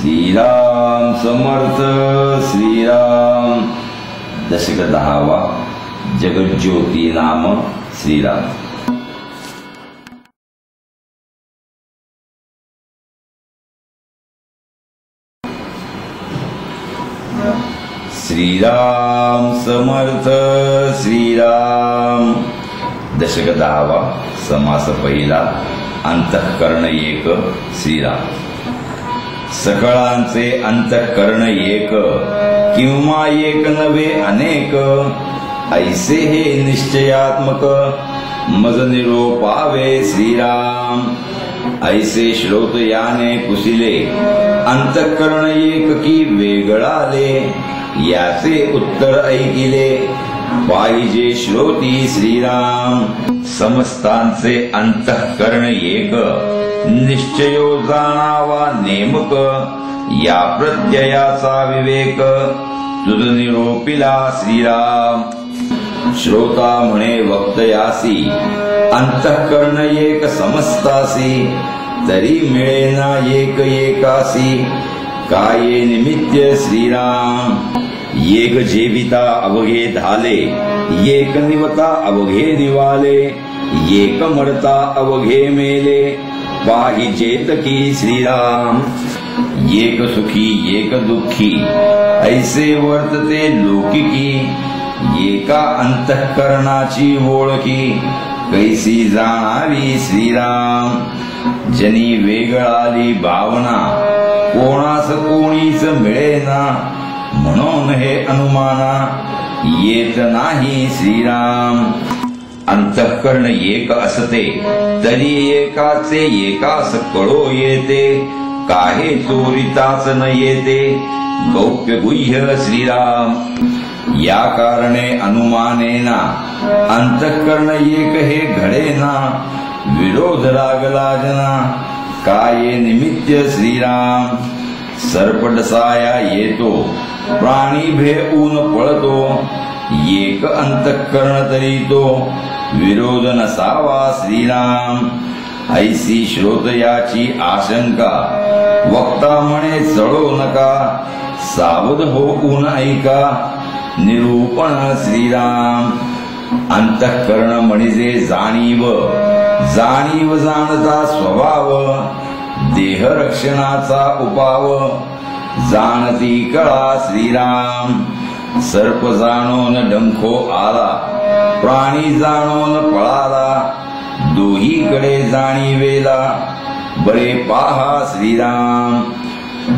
श्रीराम समर्थ श्रीराम। दशक 10वा जगज्योती नाम श्रीराम। श्रीराम समर्थ श्रीराम। दशक 10वा समास पहिला अंतःकरण एक श्रीराम। सकळांचे अंतःकरण एक किंवा एक नव्हे अनेक, ऐसे हे निश्चयात्मक मज निरोपावे श्रीराम। ऐसे श्रोत याने कुसिले अंतःकरण एक की वेगळाले, याचे उत्तर ऐकिले पाहिजे श्रोती श्रीराम। समस्तांचे अंतःकरण एक निश्चयो जाणावा नेमक, या प्रत्ययाचा विवेक तुझ निरोपिला श्रीराम। श्रोता म्हणे वक्तयासी अंतःकरण एक समस्तासी, तरी मिळेना एक एकासी काय निमित्य श्रीराम। एक जेविता अवघे धाले, एक निवता अवघे निवाले, एक मरता अवघे मेले पाहिजेत की श्रीराम। एक सुखी एक दुःखी ऐसे वर्तते लोकिकी, एका अंतःकरणाची ओळखी कैसी जाणावी श्रीराम। जनी वेगळाली भावना कोणास कोणीच मिळेना, म्हणून हे अनुमाना येत नाही श्रीराम। अंतःकरण एक असते तरी एकाचे एकास कळो येते, काहे चोरिताच न येते गौप्य गुह्य श्रीराम। या कारणे अनुमानेना अंतःकरण एक हे घडेना, विरोध लागला जना काय निमित्य श्रीराम। सर्पडसाया येतो प्राणी भेऊन पळतो, एक अंतःकरण तरी तो विरोध नसावा श्रीराम। ऐसी श्रोतयाची आशंका वक्ता म्हणे चढो नका, सावध होऊन ऐका निरूपण श्रीराम। अंतःकरण म्हणजे जाणीव, जाणीव जाणता स्वभाव, देह रक्षणाचा उपाव जाणती कळा श्रीराम। सर्प जाणून डंखो आला, प्राणी जाणून पळाला, दोहीकडे जाणीवेला बरे पाहा श्रीराम।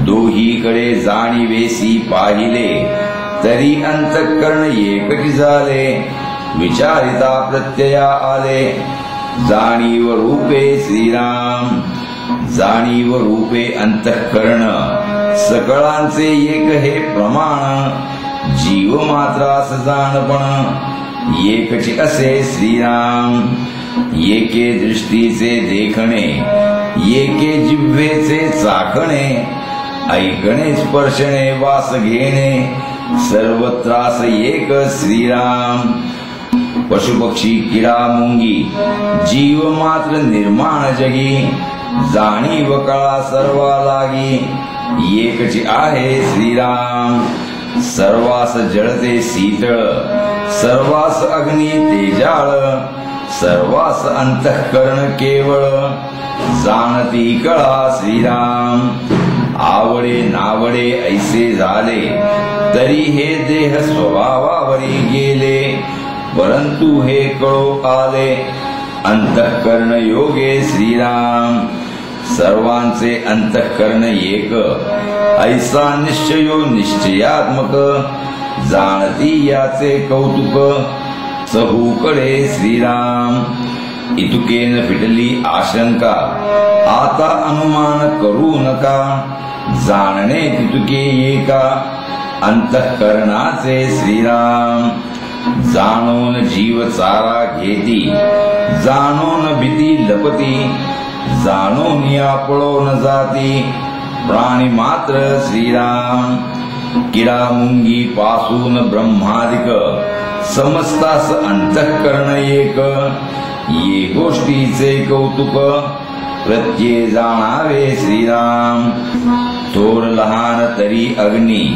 दोहीकडे जाणीवेसी पाहिले तरी अंतःकरण एकच झाले, विचारिता प्रत्यया आले जाणीव रूपे श्रीराम। जाणीव रूपे अंतःकरण सकळांचे एक हे प्रमाण, जीव मात्रास जाणपण एकची असे श्रीराम। एके दृष्टीचे देखणे, एके जिव्हेचे चाखणे, ऐकणे स्पर्शणे वास घेणे सर्वत्रास एक श्रीराम। पशुपक्षी किडा मुंगी जीव मात्र निर्माण जगी, जाणीव कळा सर्वा लागी एकची आहे श्रीराम। सर्वास जळते शीतळ, सर्वास अग्नी तेजाळ, सर्वास अंतःकरण केवळ जाणती कळा श्रीराम। आवडे नावडे ऐसे झाले तरी हे देह स्वभावावरी गेले, परंतु हे कळो आले अंतःकरण योगे श्रीराम। सर्वांचे अंतःकरण एक ऐसा निश्चयो निश्चयात्मक, जाणती याचे कौतुक चहूकडे श्रीराम। इतुकेन फिटली आशंका आता अनुमान करू नका, जाणणे तितुके एका अंतःकरणाचे श्रीराम। जाणून जीव चारा घेती, जाणून भीती लपती, जाणून या पळून जाती प्राणी मात्र श्रीराम। किडा मुंगी पासून ब्रह्मादिक समस्तास अंतःकरण एक, ये गोष्टीचे कौतुक प्रत्यय जाणावे श्रीराम. थोर लहान तरी अग्नी,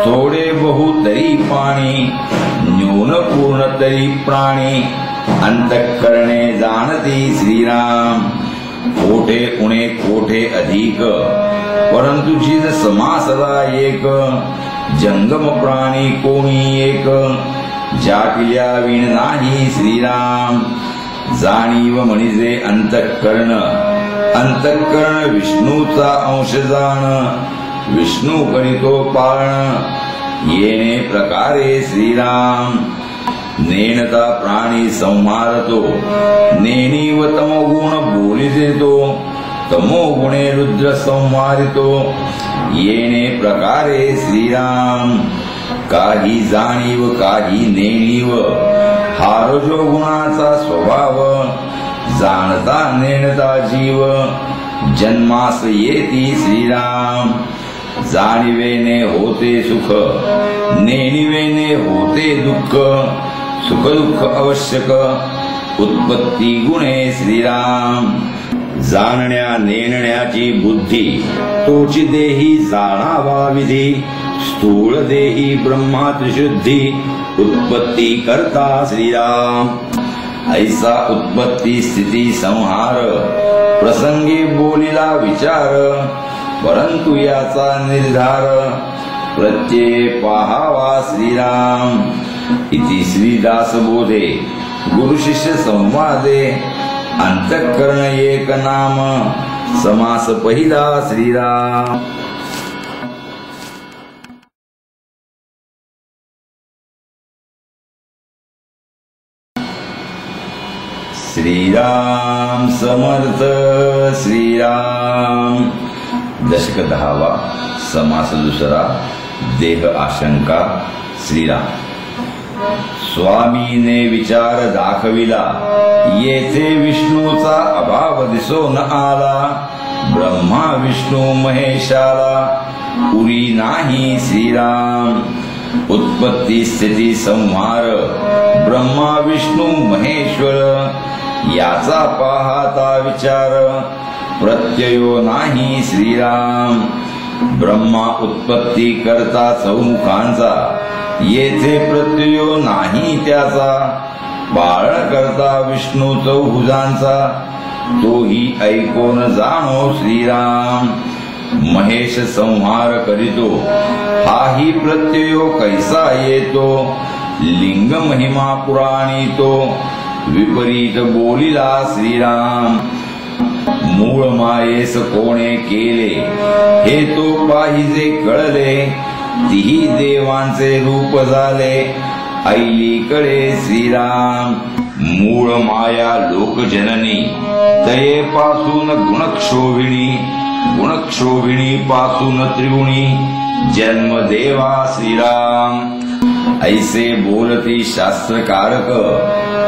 थोडे बहु तरी पाणी, न्यून पूर्ण तरी प्राणी, अंतःकरणे जाणती श्रीराम. कोठे उणे कोठे अधिक, परंतु जिन समासला एक, जंगम प्राणी कोणी एक, जाटिल्या विण नाही श्रीराम. जाणीव म्हणजे अंतःकरण, अंतःकरण विष्णूचा अंश जाण, विष्णू करीतो पाळण, येणे प्रकारे श्रीराम. नेणता प्राणी संहारतो, नेणीव तमोगुण बोली देतो, तमोगुणे रुद्र संहारितो, येणे प्रकारे श्रीराम. काही जाणीव काही नेणीव, हा रजो गुणाचा स्वभाव, जाणता नेणता जीव, जन्मास येती श्रीराम. जाणीवेने होते सुख, नेणीवेने होते दुःख, सुख दुःख आवश्यक, उत्पत्ती गुणे श्रीराम. जाणण्या नेणण्याची बुद्धी, तोची देही जाणावा विधी, स्थूल देही ब्रह्मा त्रिशुद्धी, उत्पत्ती करता श्रीराम. ऐसा उत्पत्ती स्थिती संहार, प्रसंगी बोलिला विचार, परंतु याचा निर्धार, प्रत्यय पाहावा श्रीराम. इति श्रीदास बोधे गुरु शिष्य संवादे, अंतःकरण एक नाम, समास पहिला श्रीराम. श्रीराम समर्थ श्रीराम. दशक 10वा, समास दुसरा, देह आशंका श्रीराम. स्वामीने विचार दाखविला, येथे विष्णूचा अभाव दिसून आला, ब्रह्मा विष्णू महेशाला पुरी नाही श्रीराम. उत्पत्ती स्थिती संहार, ब्रह्मा विष्णू महेश्वर, याचा पाहता विचार, प्रत्ययो नाही श्रीराम. ब्रह्मा उत्पत्ती करता चौमुखांचा, येथे प्रत्ययो नाही त्याचा, पाळण करता विष्णू चौभुजांचा, तोही ऐकून जाणो श्रीराम. महेश संहार करीतो, हाही प्रत्ययो कैसा येतो, लिंग महिमा पुराणी तो, विपरीत बोलिला श्रीराम. मूळ मायेस कोणे केले, हे तो पाहिजे कळले, तिही देवांचे रूप झाले, ऐलीकडे श्रीराम. मूळ माया लोकजननी, तयेपासून गुणक्षोभिणी, गुणक्षोभिणी पासून त्रिगुणी, जन्म देवा श्रीराम. ऐसे बोलती शास्त्रकारक,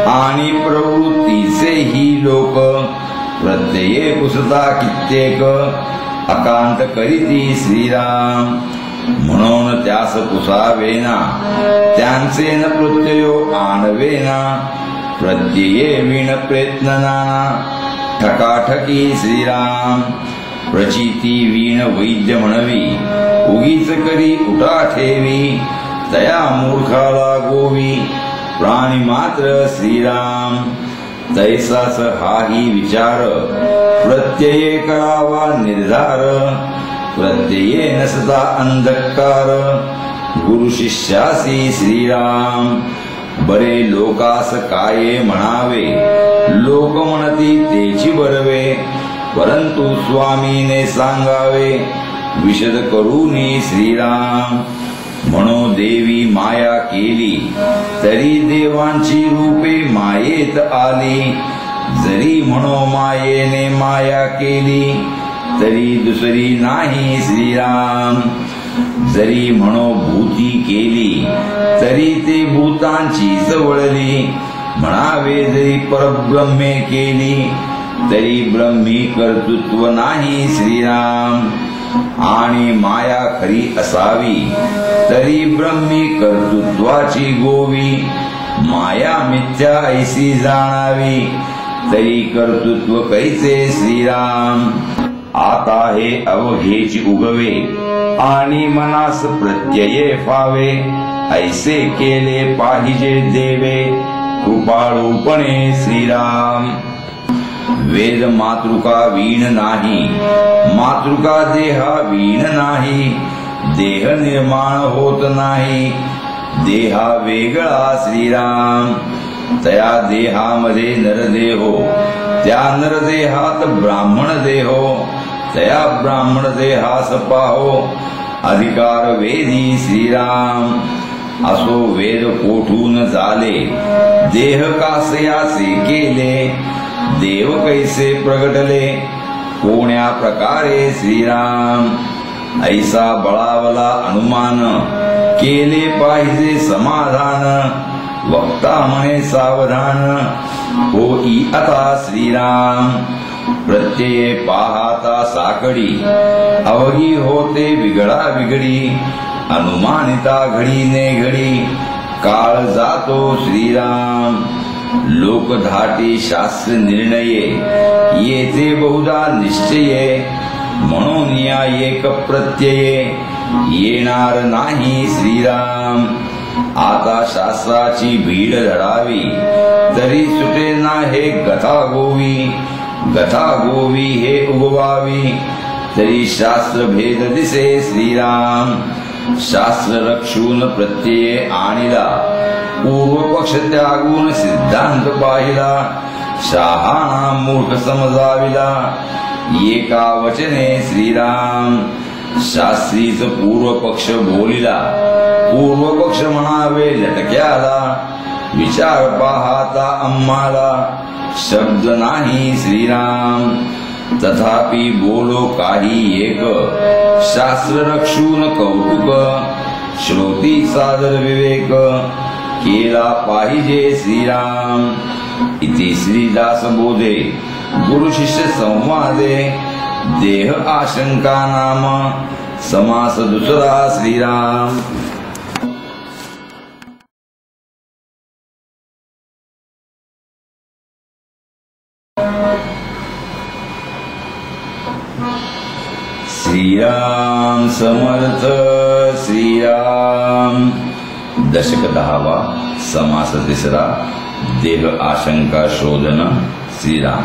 आणि प्रवृत्तीचे ही लोक, प्रत्यये पुसता कित्येक, अकांत करीती श्रीराम. म्हणून त्यास पुसावेना, त्यांचे न प्रत्ययो आणवेना, प्रत्यये विण प्रयत्न नाना, ठकाठकी श्रीराम. प्रचिती वीण वैद्य म्हणवी, उगीच करी उठा ठेवी, तया मूर्खाला गोवी, प्राणी मात्र श्रीराम. तैसाच हाही विचार, प्रत्यये करावा निर्धार, प्रत्यये नसता अंधकार, गुरु शिष्यासी श्रीराम. बरे लोकास काये म्हणावे, लोक म्हणती तेची बरवे, परंतु स्वामीने सांगावे, विशद करूनी श्रीराम. म्हणो देवी माया केली, तरी देवांची रूपे मायेत आली, जरी म्हणो मायेने माया केली, तरी दुसरी नाही श्रीराम. जरी म्हणो भूती केली, तरी ते भूतांचीच वळली, म्हणावे जरी परब्रह्मे केली, तरी ब्रह्मी कर्तृत्व नाही श्रीराम. आणि माया खरी असावी, तरी ब्रह्मी कर्तृत्वाची गोवी, माया मिथ्या ऐसी जाणावी, तरी कर्तृत्व कैसे श्रीराम. आता हे अवघेची उगवे आणि मनास प्रत्यये फावे, ऐसे केले पाहिजे देवे कृपाळूपणे श्रीराम. वेद मातृका वीण नाही, मातृका देहा वीण नाही, देह निर्माण होत नाही, देहा वेगळा श्रीराम. तया देहामध्ये नरदेहो, त्या नरदेहात ब्राह्मण देहो, तया ब्राह्मण देहास पाहो अधिकार वेदी श्रीराम. असो वेद कोठून झाले, देह कासयाचे केले, देव कैसे प्रगटले, कोण्या प्रकारे श्रीराम. ऐसा बळावला अनुमान, केले पाहिजे समाधान, वक्ता म्हणे सावधान, होई आता श्रीराम. प्रत्यये पाहता साकडी, अवघी होते बिघडा बिघडी, अनुमानिता घडी ने घडी, काळ जातो श्रीराम. लोकधाटी शास्त्र निर्णये, येथे बहुधा निश्चये, म्हणून या एक प्रत्यये येणार नाही श्रीराम. आता शास्त्राची भीड धरावी, तरी सुटे ना हे गथा गोवी, गथा गोवी हे उगवावी, तरी शास्त्र भेद दिसे श्रीराम. शास्त्र रक्षून प्रत्यये आणिला, पूर्व पक्ष त्यागून सिद्धांत पाहिला, शहाणा मूर्ख समजाविला, एका वचने श्रीराम. शास्त्रीच पूर्व पक्ष बोलिला, पूर्व पक्ष म्हणावे लटक्याला, विचार पाहता आम्हाला शब्द नाही श्रीराम. तथापि बोलो काही एक, शास्त्र रक्षून कौतुक, श्रोती सादर विवेक, केला पाहिजे श्रीराम. इति श्रीदास बोधे गुरु शिष्य संवादे, देह आशंका नाम समास दुसरा श्रीराम. श्रीराम समर्थ श्रीराम. दशक 10वा, समास तिसरा, देह आशंका शोधन श्रीराम.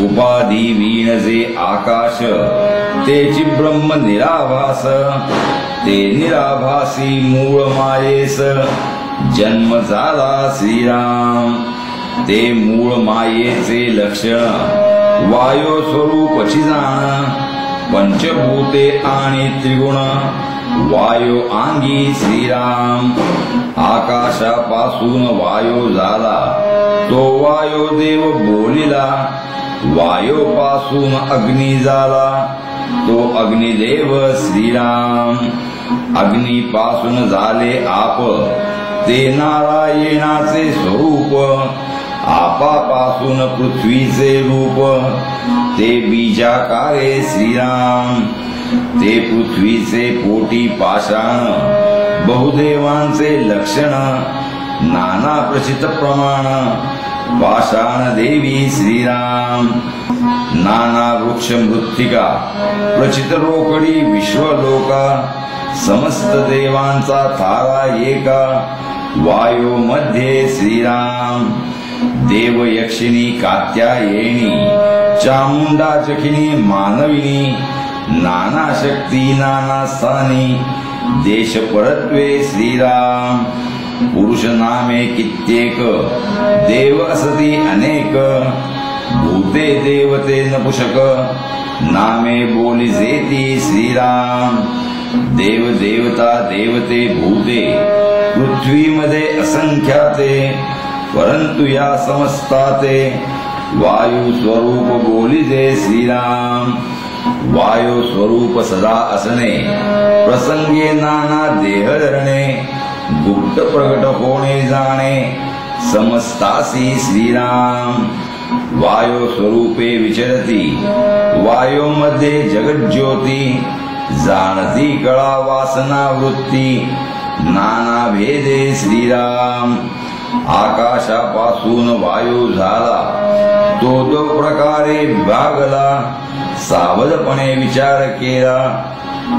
उपाधी वीण जे आकाश, तेची ब्रह्म निराभास, ते निराभासी मूळ मायेस जन्म झाला श्रीराम. ते मूळ मायेचे लक्षण वायो स्वरूपची जाण, पंचभूते आणि त्रिगुण वायो अंगी श्रीराम. आकाशापासून वायो झाला, तो वायो देव बोलिला, वायोपासून अग्नी झाला, तो अग्निदेव श्रीराम. अग्नीपासून झाले आप, ते नारायणाचे स्वरूप, आपापासून पृथ्वीचे रूप, ते बीजाकारे श्रीराम. ते पृथ्वीचे पोटी पाषाण, बहुदेवांचे लक्षण, नाना प्रचित प्रमाण, पाषाण देवी श्रीराम. नाना वृक्ष मृत्तिका, प्रचित रोकडी विश्वलोका, समस्त देवांचा थारा एका, वायो मध्ये श्रीराम. देव यक्षिणी कात्यायनी, चामुंडा चखिनी मानविनी, नाना शक्ती नाना स्थानी, देश परत्वे श्रीराम. पुरुष नामे कित्येक, देव असती अनेक, भूते देवते नपुषक, नामे बोली जेती श्रीराम. देव देवता देवते भूते, पृथ्वीमध्ये असंख्याते, परंतु या समस्ताते वायू स्वरूप बोलिजे श्रीराम. वायू स्वरूप सदा असणे, प्रसंगे नाना देह धरणे, गुप्त प्रगट होणे जाणे, समस्तासी श्रीराम. वायू स्वरूपे विचरती, वायू मध्ये जगज्योती, जाणती कळा वासना वृत्ती, नाना भेदे श्रीराम. आकाशापासून वायू झाला तो दो प्रकारे विभागला सावधपणे विचार केला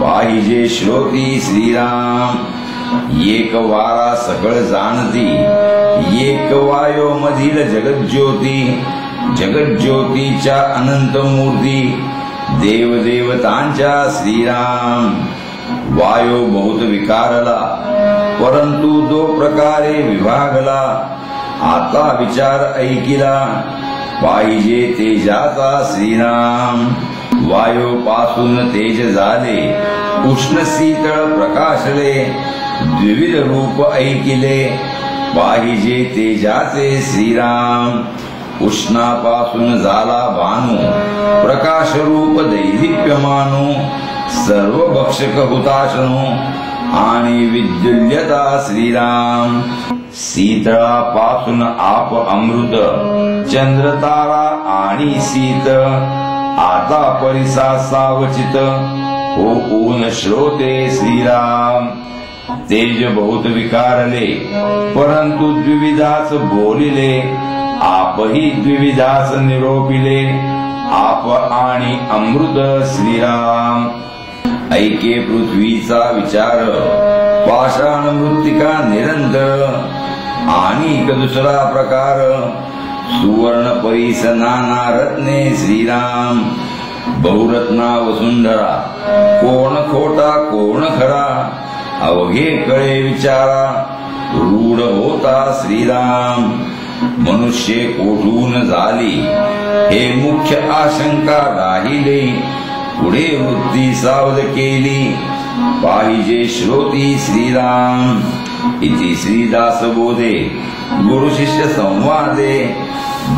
पाहिजे श्रोती श्रीराम एक वारा सकळ जाणती एक वायो मधील जगज्योतीच्या अनंत मूर्ती देवदेवतांच्या श्रीराम वायो बहुत विकारला परंतु दो प्रकारे विभागला आता विचार ऐकिला पाहिजे तेजाचा श्रीराम वायू पासून तेज झाले उष्ण शीतळ प्रकाशले द्विविध रूप ऐकिले पाहिजे तेजाचे श्रीराम उष्णापासून झाला भानू प्रकाश रूप दैदिप्यमानू सर्व भक्षक हुताशनो आणि विद्युल्यता श्रीराम शीतळापासून आप अमृत चंद्रतारा आणि शीत आता परिसा सावचित हो ऊन श्रोते श्रीराम तेज बहुत विकारले परंतु द्विविधाच बोलिले आपही द्विविधाच निरोपिले आप आणि अमृत श्रीराम ऐके पृथ्वीचा विचार पाषाण मृत्तिका निरंतर आणि दुसरा प्रकार सुवर्ण परीस नाना रत्ने श्रीराम बहुरत्ना वसुंधरा कोण खोटा कोण खरा अवघे कळे विचारा रूढ होता श्रीराम मनुष्य कोठून झाली हे मुख्य आशंका राहिले पुढे वृत्ती सावध केली पाहिजे श्रोती श्रीराम इति श्रीदास बोधे गुरु शिष्य संवादे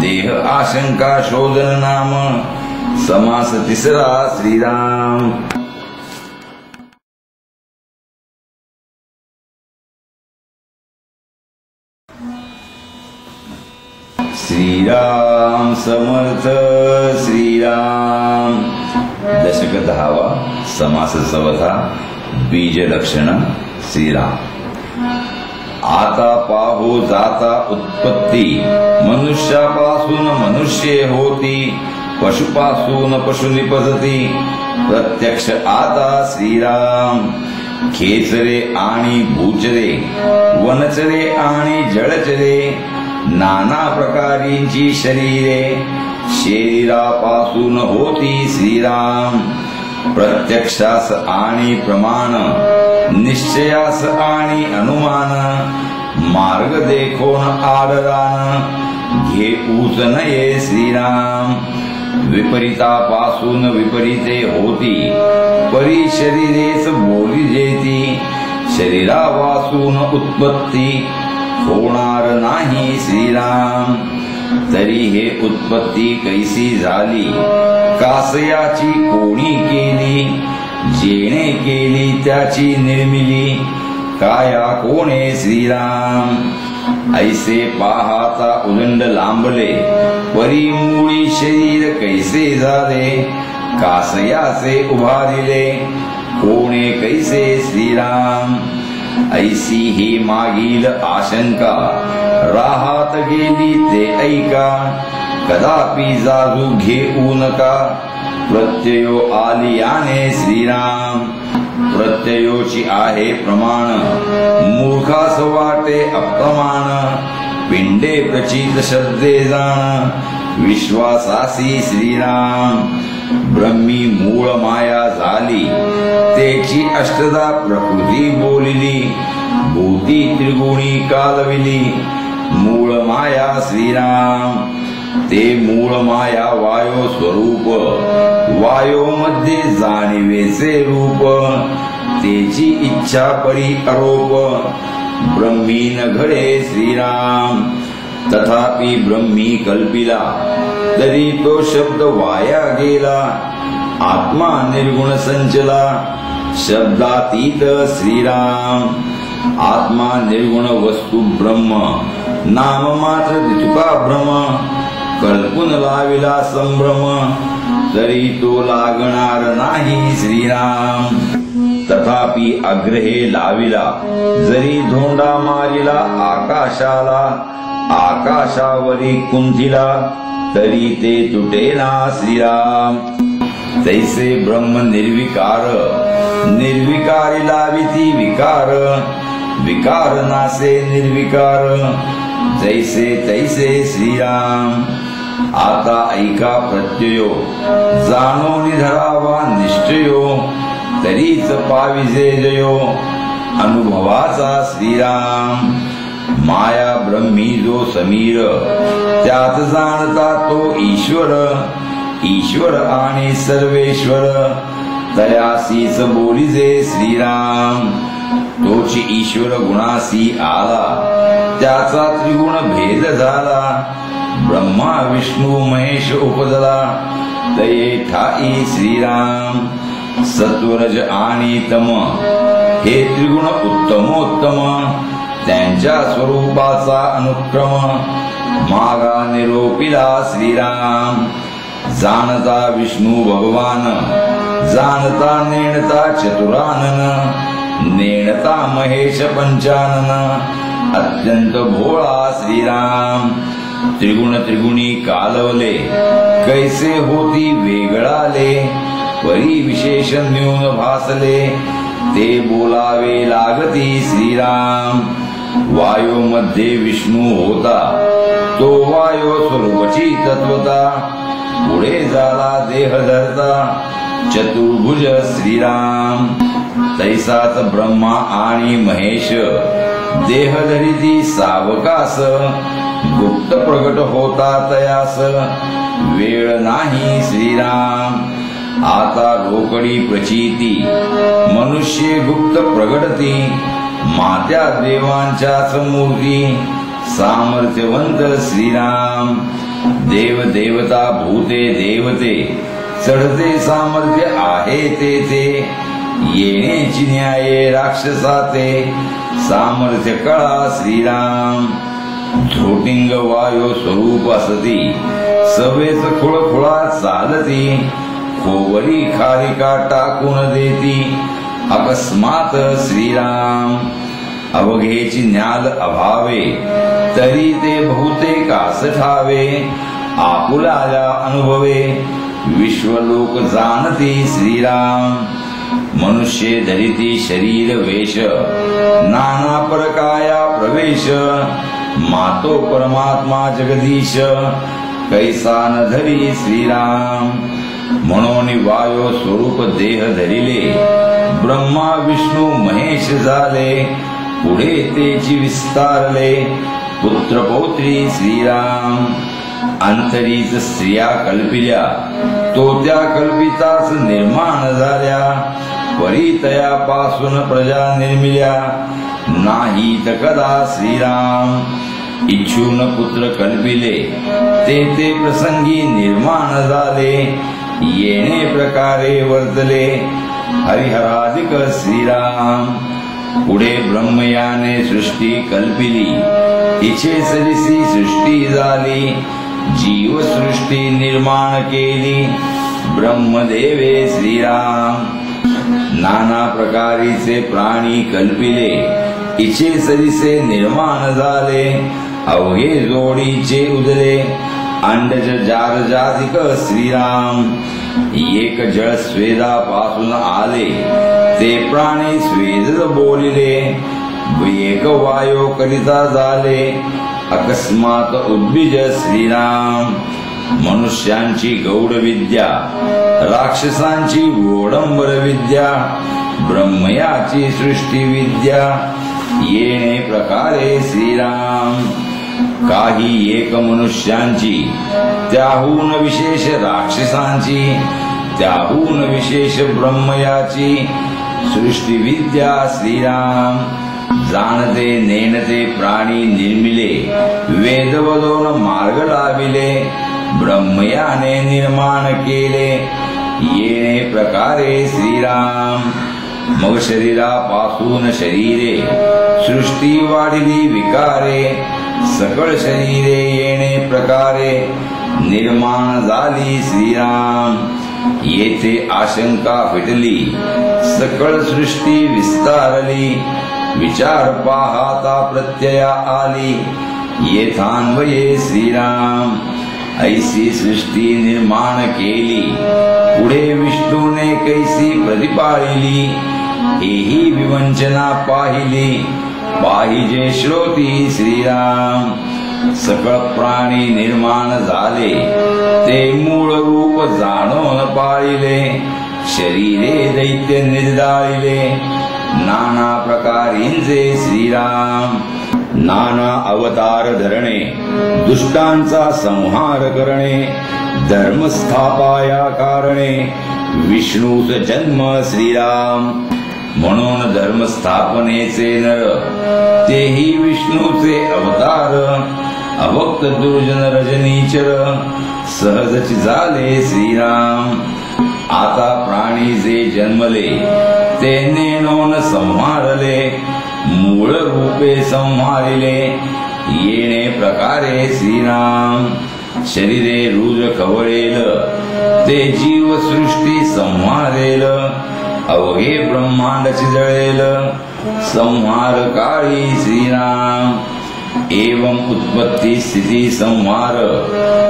देह आशंका शोधन नाम समास तिसरा श्रीराम श्रीराम समर्थ श्रीराम दशक 10वा समास 4 बीज लक्षण श्रीराम आता पाहो जाता उत्पत्ती मनुष्यापासून मनुष्य होती पशुपासून पशु निपजती प्रत्यक्ष आता श्रीराम खेचरे आणि भूचरे वनचरे आणि जळचरे नाना प्रकारींची शरीरे शरीरापासून होती श्रीराम प्रत्यक्षास आणि प्रमाण निश्चयास आणि अनुमान मार्ग देखोन आदरान घेऊच नये श्रीराम विपरीतापासून विपरीते होती परी शरीरेच बोली जेती शरीरापासून उत्पत्ती होणार नाही श्रीराम तरी हे उत्पत्ती कैसी झाली कासयाची कोणी केली जेणे केली त्याची निर्मिली काया कोणे श्रीराम ऐसे पाहता उदंड लांबले परी मुळी शरीर कैसे झाले कासयाचे उभारिले कोणे कैसे श्रीराम ऐसी ही मागील आशंका राहात गेली ते ऐका कदापि जाजू घेऊ नका प्रत्ययो आलियाने श्रीराम प्रत्ययोची आहे प्रमाण मूर्खास वाटे अप्रमाण पिंडे प्रचित शब्दे जाण विश्वासासी श्रीराम ब्रह्मी मूळ माया झाली तेची अष्टदा प्रकृती बोलिली भूती त्रिगुणी कालविली मूळ माया श्रीराम ते मूळ माया वायो स्वरूप वायो मध्ये जाणीवेचे रूप तेची इच्छा परी आरोप ब्रह्मी न घडे श्रीराम तथापि ब्रह्मी कल्पिला तरी तो शब्द वाया गेला आत्मा निर्गुण संचला शब्दातीत श्रीराम आत्मा निर्गुण वस्तू ब्रह्म नाम मात्र तुका भ्रम कल्पून लाविला संभ्रम तरी तो लागणार नाही श्रीराम तथापि अग्रहे लाविला जरी धोंडा मारिला आकाशाला आकाशावरी कुंथिला तरी ते तुटेना श्रीराम तैसे ब्रह्म निर्विकार निर्विकारी लाविती विकार विकार नासे निर्विकार जैसे तैसे श्रीराम आता ऐका प्रत्ययो जाणो निधरावा निश्चयो तरीच पाविजे जयो अनुभवाचा श्रीराम माया ब्रह्मी जो समीर त्यात जाणता तो ईश्वर ईश्वर आणि सर्वेश्वर तयासीच बोलिजे श्रीराम तोची ईश्वर गुणासी आला त्याचा त्रिगुण भेद झाला ब्रह्मा विष्णू महेश उपजला तये ठाई श्रीराम सत्वरज आणि तम हे त्रिगुण उत्तमोत्तम त्यांच्या स्वरूपाचा अनुक्रम मागा निरोपिला श्रीराम जाणता विष्णू भगवान जाणता नेणता चतुरानन नेणता महेश पंचानन अत्यंत भोळा श्रीराम त्रिगुण त्रिगुणी कालवले कैसे होती वेगळाले परी विशेष न्यून भासले ते बोलावे लागती श्रीराम वायू मध्ये विष्णू होता तो वायू स्वरूपची तत्वता पुढे झाला देह धरता चतुर्भुज श्रीराम तैसाच ब्रह्मा आणि महेश देह धरिती सावकास गुप्त प्रगट होता तयास वेळ नाही श्रीराम आता रोकडी प्रचिती मनुष्य गुप्त प्रगटती मात्या देवांच्याच मूर्ती सामर्थ्यवंत श्रीराम देव देवता भूते देवते चढते सामर्थ्य आहे ते येण्याची न्याये राक्षसाते सामर्थ्य कळा श्रीराम झोटिंग वायो स्वरूप असती सवेच खुळखुळा चालती खोवरी खारिका टाकून देती अकस्मात श्रीराम अवघेची न्याल अभावे तरी ते बहुतेकास ठावे आपुलाया अनुभवे विश्वलोक जाणती श्रीराम मनुष्य धरिती शरीर वेश नाना परकाया प्रवेश मातो परमात्मा जगदीश कैसा न धरी श्रीराम म्हणून वायो स्वरूप देह धरिले ब्रह्मा विष्णू महेश झाले पुढे तेची विस्तारले पुत्र पौत्री श्रीराम अंतरीच स्त्रिया कल्पिल्या तो त्या कल्पिताच निर्माण झाल्या परितयापासून प्रजा निर्मिल्या नाही त कदा श्रीराम इच्छून पुत्र कल्पिले ते प्रसंगी निर्माण झाले येणे प्रकारे वर्तले हरिहराधिक श्रीराम पुढे ब्रह्मयाने सृष्टी कल्पिली तिचे सरिसी सृष्टी झाली जीव सृष्टी निर्माण केली ब्रह्मदेवे श्रीराम नाना प्रकारीचे प्राणी कल्पिले इचे सरिसे निर्माण झाले अवघे जोडीचे उदले अंडज जार जातिक श्रीराम एक जळ स्वेदापासून आले ते प्राणी स्वेद बोलिले एक वायो करिता झाले अकस्मात उद्भिज श्रीराम मनुष्यांची गौड विद्या राक्षसांची वोडंबर विद्या ब्रह्मयाची सृष्टी विद्या येणे प्रकारे श्रीराम काही एक मनुष्यांची त्याहून विशेष राक्षसांची त्याहून विशेष ब्रह्मयाची सृष्टी विद्या श्रीराम जाणते नेणते प्राणी निर्मिले वेद वदोन मार्ग लाविले ब्रह्मयाने निर्माण केले येणे प्रकारे श्रीराम मग शरीरापासून शरीरे सृष्टी वाढिली विकारे सकळ शरीरे येणे प्रकारे निर्माण झाली श्रीराम येथे आशंका फिटली, सकळ सृष्टी विस्तारली, विचार पाहता प्रत्यया आली, येथान्वये श्रीराम ऐसी सृष्टी निर्माण केली, पुढे विष्णूने कैसी प्रतिपाळिली, हेही विवंचना पाहिली, पाहिजे श्रोती श्रीराम. सकळ प्राणी निर्माण झाले, ते मूळ रूप जाणून पाळिले, शरीरे दैत्य निर्दाळिले, नाना प्रकारींचे श्रीराम. नाना अवतार धरणे, दुष्टांचा संहार करणे, धर्म स्थापाया कारणे, विष्णूच जन्म श्रीराम. म्हणून धर्म स्थापनेचे नर, तेही विष्णूचे अवतार, अभक्त दुर्जन रजनीचर, सहजच झाले श्रीराम. आता प्राणी जे जन्मले, ते नेणून संहारले, मूळ रूपे संहारिले, येणे प्रकारे श्रीराम. शरीरे रुद्र कवळेल, ते जीव सृष्टी संहारेल, अवघे ब्रह्मांड चिजळेल, संहार काळी श्रीराम. एवं उत्पत्ती स्थिती संहार,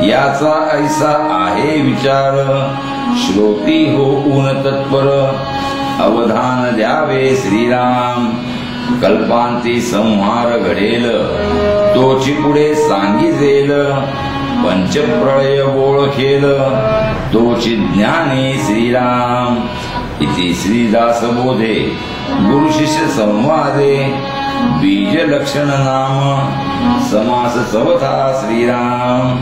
याचा ऐसा आहे विचार, श्रोती होऊन तत्पर, अवधान द्यावे श्रीराम. कल्पांती संहार घडेल, तोची पुढे सांगिजेल, पंचप्रळय ओळखेल, तोची ज्ञानी श्रीराम. इति श्रीदासबोधे गुरु शिष्य संवादे बीज लक्षण नाम समास चौथा श्रीराम.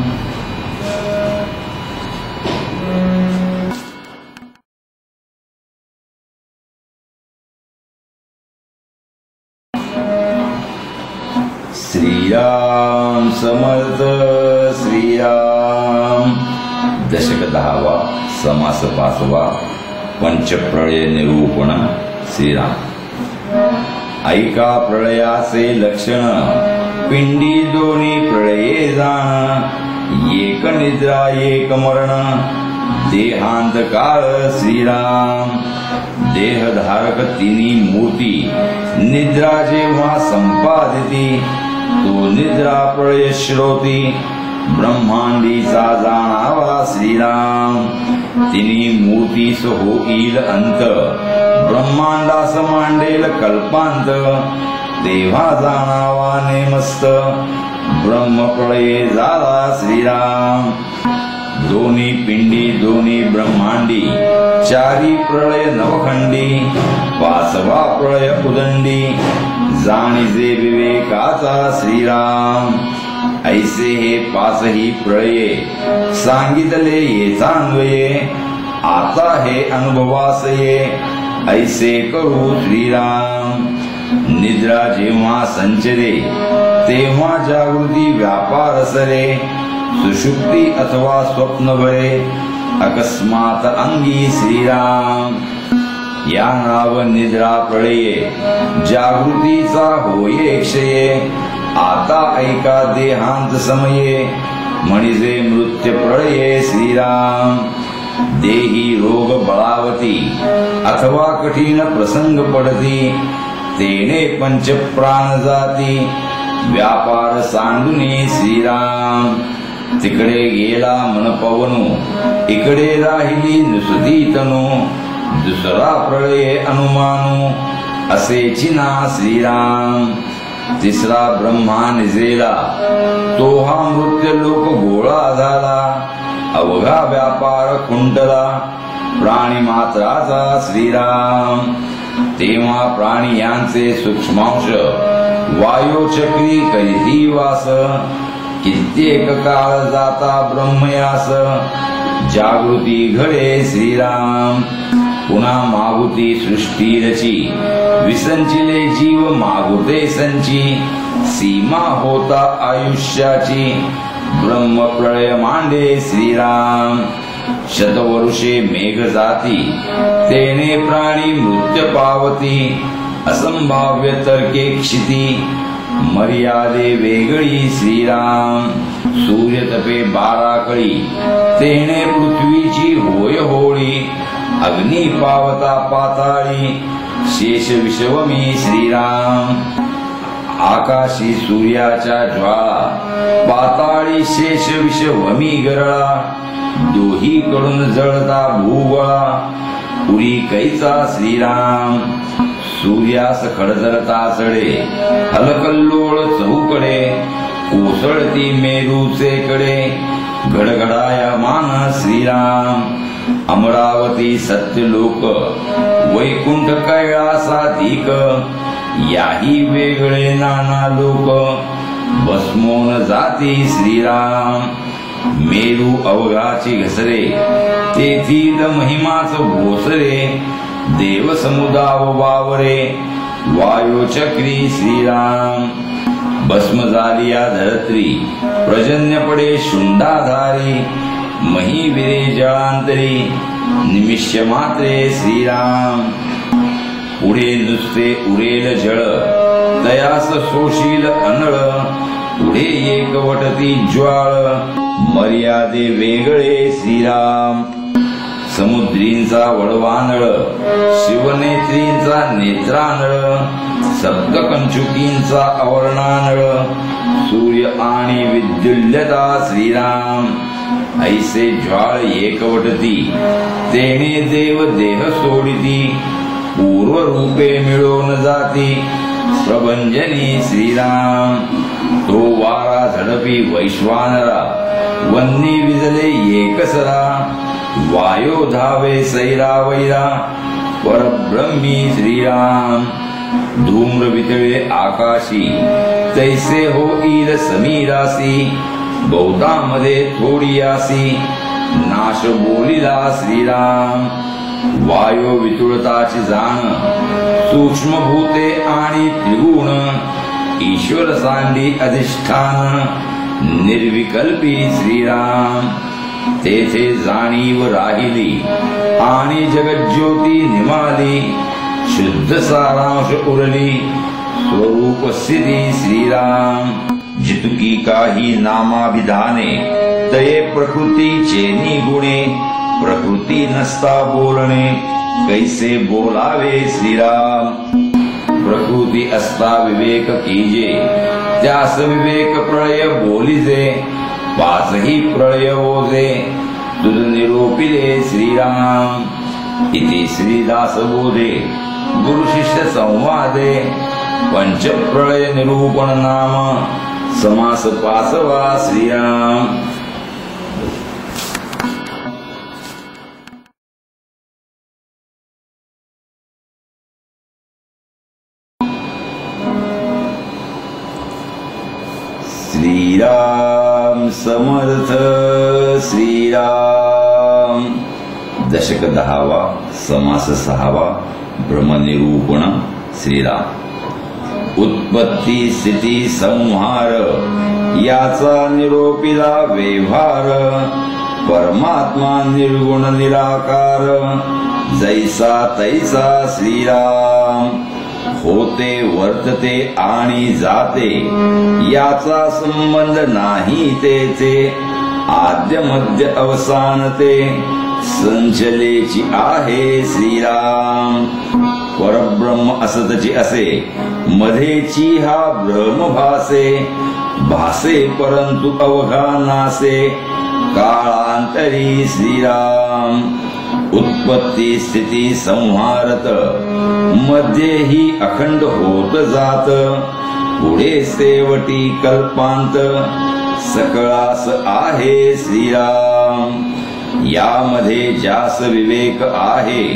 श्रीराम समर्थ श्रीराम. दशक 10वा, समास 5वा, पंचप्रळय निरूपण श्रीराम. ऐका प्रळयाचे लक्षण, पिंडी दोन्ही प्रळये जाण, एक निद्रा एक मरण, देहांत काळ श्रीराम. देहधारक तिन्ही मूर्ती, निद्रा जेव्हा संपादिती, तो निद्रा प्रळय श्रोती, ब्रह्मांडीचा जाणावा श्रीराम. तिन्ही मूर्तीस होईल अंत, ब्रह्मांडास मांडेल कल्पांत, तेव्हा जाणावा नेमस्त, ब्रह्मप्रळये झाला श्रीराम. दोन्ही पिंडी दोन्ही ब्रह्मांडी, चारी प्रळय नवखंडी, 5वा प्रळय उदंडी, जाणीजे विवेकाचा श्रीराम. ऐसे हे 5ही प्रळये सांगितले येथान्वये, आता हे अनुभवास ये, ऐसे करू श्रीराम. निद्रा जेव्हा संचरे, तेव्हा जागृती व्यापार सरे, सुषुप्ती अथवा स्वप्न बरे, अकस्मात अंगी श्रीराम. या नाव निद्रा प्रळये, जागृतीचा होये क्षये, आता ऐका देहांत समये, म्हणजे मृत्यू प्रळये श्रीराम. देही रोग बळावती, अथवा कठीण प्रसंग पडती, तेने पंच प्राण जाती, व्यापार सांडुनी श्रीराम. तिकडे गेला मन पवनू, इकडे राहिली नुसती तनू, दुसरा प्रळय अनुमानू, असे चिना श्रीराम. तिसरा ब्रह्मा निजेला, तो हा मृत्यू लोक गोळा झाला, अवघा व्यापार खुंटला, प्राणी मात्राचा श्रीराम. तेव्हा प्राणी यांचे सूक्ष्मांश, वायुचक्री करीती वास, कित्येक काळ जाता ब्रह्मयास, जागृती घडे श्रीराम. पुन्हा मागुती सृष्टी रची, विसंचिले जीव मागुते संची, सीमा होता आयुष्याची, ब्रह्मप्रळय मांडे श्रीराम. शतवर्षे मेघ जाती, तेने प्राणी मृत्यू पावती, असंभाव्य तर्के क्षिती, मर्यादे वेगळी श्रीराम. सूर्य तपे 12 कळी, तेणे पृथ्वीची होय होळी, अग्नी पावता पाताळी, शेष विषवमी श्रीराम. आकाशी सूर्याच्या ज्वाळा, पाताळी शेष विषवमी गरळा, दोही कडून जळता भूगोळा, पुरी कैचा श्रीराम. सूर्यास खडजळता चढे, हलकल्लोळ चहूकडे, कोसळती मेरूचे कडे, गडगडायमान श्रीराम. अमरावती सत्यलोक, वैकुंठ कैलासाधिक, याही वेगळे नाना लोक, भस्मोन जाती श्रीराम. मेरू अवघाची घसरे, तेथील महिमाच घोसरे, देव समुदाव वावरे, वायुचक्री श्रीराम. भस्म झाली या धरत्री, प्रजन्य पडे शुंडाधारी, महिविरे जळांतरी, निमिष्य मात्रे श्रीराम. पुढे नुसते उरेल जळ, तयास सोशील अनळ, पुढे एकवटती ज्वाळ, मर्यादे वेगळे श्रीराम. समुद्रींचा वडवानळ, शिवनेत्रींचा नेत्रानळ, सप्तकंचुकींचा अवर्णानळ, सूर्य आणि विद्युल्यता श्रीराम. ऐसे ज्वाळ एकवटती, तेणे देव देह सोडिती, पूर्व रूपे मिळून जाती, प्रभंजनी श्रीराम. तो वारा झडपी वैश्वानरा, वन्नी विजले एकसरा, वायो धावे सैरा वैरा, परब्रह्मी श्रीराम. धूम्र वितळे आकाशी, तैसे होईल समीरासी, बहुतामध्ये थोडी आसी, नाश बोलिला श्रीराम. वायो वितुळताची जाण, सूक्ष्म भूते आणि त्रिगुण, ईश्वर सांडी अधिष्ठान, निर्विकल्पी श्रीराम. तेथे जाणीव राहिली आणि जगज्योती निमाली, शुद्ध सारांश उरली, स्वरूप स्थिती श्रीराम. जितकी काही नामाभिधाने, तये प्रकृतीचे निगुणे, प्रकृती नसता बोलणे, कैसे बोलावे श्रीराम. प्रकृती असता विवेक कीजे, त्यास विवेक प्रळय बोलिजे, पाचही प्रळय ओजे, तुझ निरोपिले श्रीराम. इति श्रीदास बोधे, गुरु शिष्य संवादे, पंचप्रळय निरूपण नाम, समास 5वा श्रीराम. श्रीराम समर्थ श्रीराम. दशक 10वा, समास 6वा, ब्रह्मनिरूपण श्रीराम. उत्पत्ती स्थिती संहार, याचा निरोपिला व्यवहार, परमात्मा निर्गुण निराकार, जैसा तैसा श्रीराम. होते वर्तते आणि जाते, याचा संबंध नाही तेथे, आद्य मध्य अवसान ते, संचलेची आहे श्रीराम. परब्रह्म असतची असे, मध्येची हा ब्रह्म भासे, भासे परंतु अवघा नासे, काळांतरी श्रीराम. उत्पत्ती स्थिती संहारत, मध्येही अखंड होत जात, पुढे शेवटी कल्पांत, सकळास आहे श्रीराम. यामध्ये ज्यास विवेक आहे,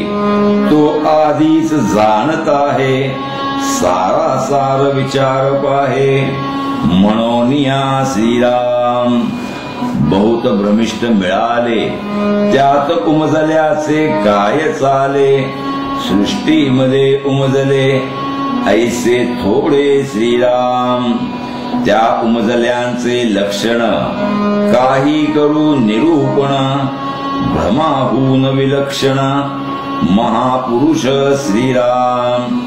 तो आधीच जाणत आहे, सारासार विचार पाहे, म्हणोनिया श्रीराम. बहुत भ्रमिष्ट मिळाले, त्यात उमजल्याचे काय चाले, सृष्टीमध्ये उमजले, ऐसे थोडे श्रीराम. त्या उमजल्यांचे लक्षण, काही करू निरूपण, भ्रमाहून विलक्षण, महापुरुष श्रीराम.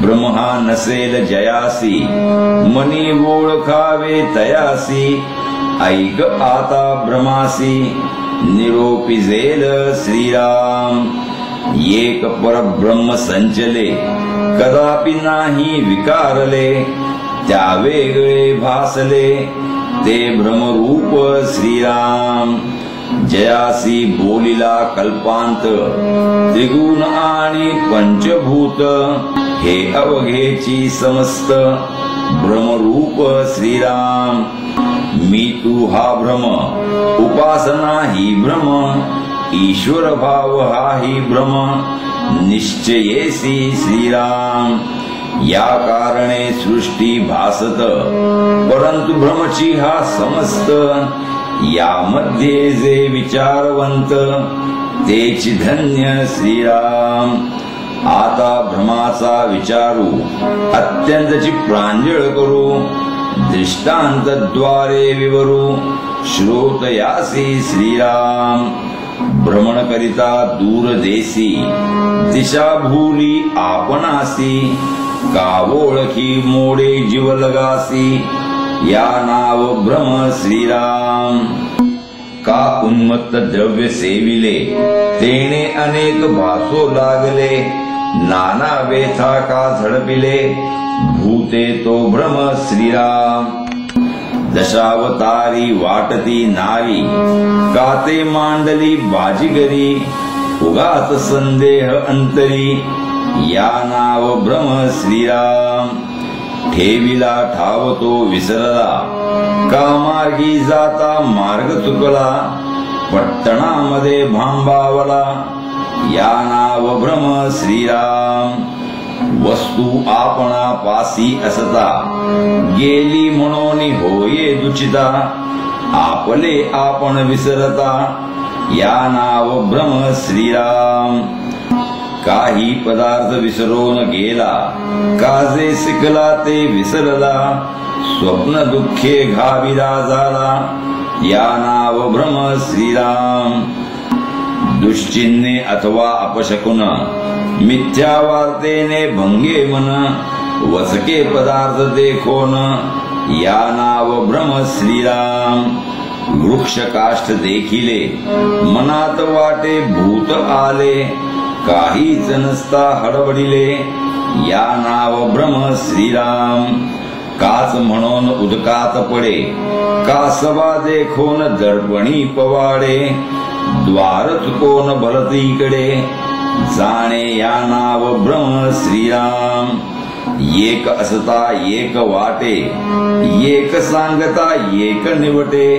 ब्रह्मा नसेल जयासी, मनी ओळखावे तयासी, ऐक आता भ्रमासी निरोपिजेल श्रीराम। एक परब्रह्म संचले कदापि नाही विकारले, त्या वेगळे भासले ते भ्रमरूप श्रीराम। जयासी बोलिला कल्पांत त्रिगुण आणि पंचभूत, हे अवघेची समस्त भ्रमरूप श्रीराम। मी तू हा भ्रम, उपासना ही भ्रम, ईश्वर भाव हा ही भ्रम, निश्चयेसी श्रीराम। या कारणे सृष्टी भासत, परंतु भ्रमची हा समस्त, यामध्ये जे विचारवंत तेची धन्य श्रीराम। आता भ्रमाचा विचारू अत्यंतची प्रांजळ करू, दृष्टांतद्वारे विवरू श्रोतयासी श्रीराम। भ्रमण करिता दूर देसी दिशा भूली आपणासी, का ओळखी मोडे जीव लगासी, या नाव भ्रम श्रीराम। का उन्मत्त द्रव्य सेविले तेने अनेक भासो लागले, नाना वेथा का झडपिले भूते तो भ्रम श्रीराम। दशावतारी वाटती नारी, काते मांडली बाजीगरी, उगाच संदेह अंतरी, या नाव भ्रम श्रीराम। ठेविला ठाव तो विसरला, का मार्गी जाता मार्ग चुकला, पट्टणामध्ये भांबावला, या नाव भ्रम श्रीराम। वस्तू आपणा पासी असता, गेली म्हणून होये दुचिता, आपले आपण विसरता, या नाव भ्रम श्रीराम। काही पदार्थ विसरून गेला, काजे शिकला ते विसरला, स्वप्न दुःखे घाविला झाला, या नाव भ्रम श्रीराम। दुश्चिन्हे अथवा अपशकुन, मिथ्या वार्तेने भंगे मन, वसके पदार्थ देखोन, या नाव भ्रम श्रीराम। वृक्ष काष्ठ देखिले, मनात वाटे भूत आले, काहीच नसता हडबडिले, या नाव भ्रम श्रीराम। काच म्हणून उदकात पडे, कासवा देखोन दर्पणी पवाडे, द्वार चुकोन भलतीकडे, जाणे या नाव भ्रम श्रीराम। एक असता एक वाटे, एक सांगता एक निवटे,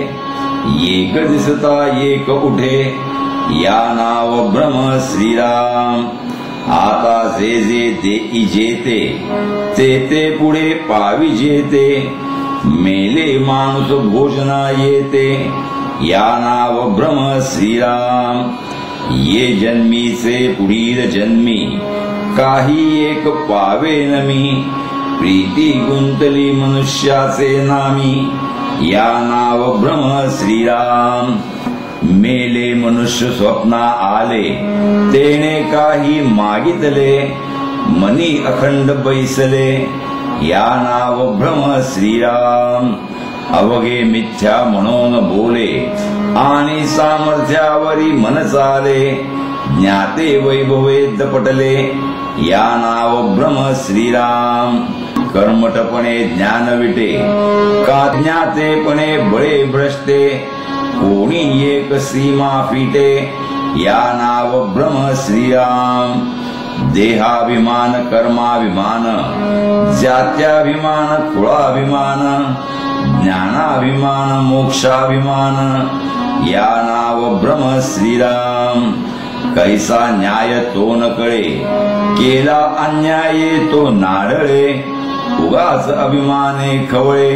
एक दिसता एक उठे, या नाव भ्रम श्रीराम। आता जे जे देई जेते, ते ते पुढे पावी जेते, मेले माणूस भोजना येते, या नाव भ्रम श्रीराम। ये जन्मीचे पुढील जन्मी, काही एक पावे नमी, प्रीती गुंतली मनुष्याचे नामी, या नाव भ्रम श्रीराम। मेले मनुष्य स्वप्ना आले, तेने काही मागितले, मनी अखंड बैसले, या नाव भ्रम श्रीराम। अवघे मिथ्या म्हणून बोले, आणि सामर्थ्यावरी मन चाले, ज्ञाते वैभवे दपटले, या नाव भ्रम श्रीराम। कर्मटपणे ज्ञान विटे, का ज्ञातेपणे बळे भ्रष्टे, कोणी एक सीमा फिटे, या नाव भ्रम श्रीराम। देहाभिमान कर्माभिमान, जात्याभिमान कुळाभिमान, ज्ञानाभिमान मोक्षाभिमान, या नाव भ्रम श्रीराम। कैसा न्याय तो न कळे, केला अन्याय तो नाडळे, उगाच अभिमाने खवळे,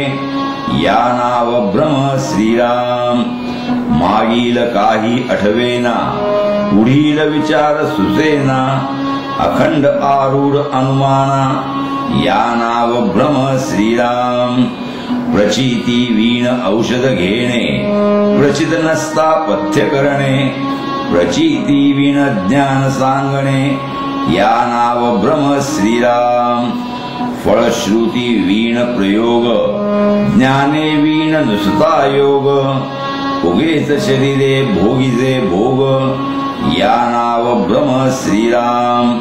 या नाव भ्रम श्रीराम। मागील काही आठवेना, पुढील विचार सुचेना, अखंड आरूढ अनुमाना, या नाव भ्रम श्रीराम। प्रचिती वीण औषध घेणे, प्रचित नसता पथ्य करणे, प्रचिती वीण ज्ञान सांगणे, या नाव भ्रम श्रीराम। फळश्रुती वीण प्रयोग ज्ञाने वीण नुसता योग उगेच शरीरे भोगीचे भोग या नाव ब्रह्म श्रीराम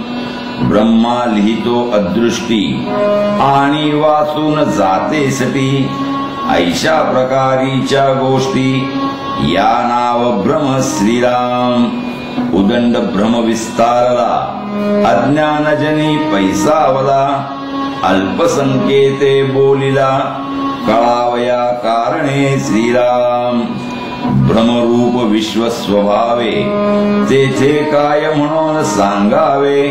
ब्रह्मा लिहितो अदृष्टी आणि वाचून जाते सती ऐशा प्रकारीच्या गोष्टी या नाव ब्रह्म श्रीराम उदंड भ्रम विस्तारला अज्ञानजनी पैसावला अल्पसंख्येते बोलिला कळावया कारणे श्रीराम भ्रमरूप विश्व स्वभावे तेथे काय म्हणून सांगावे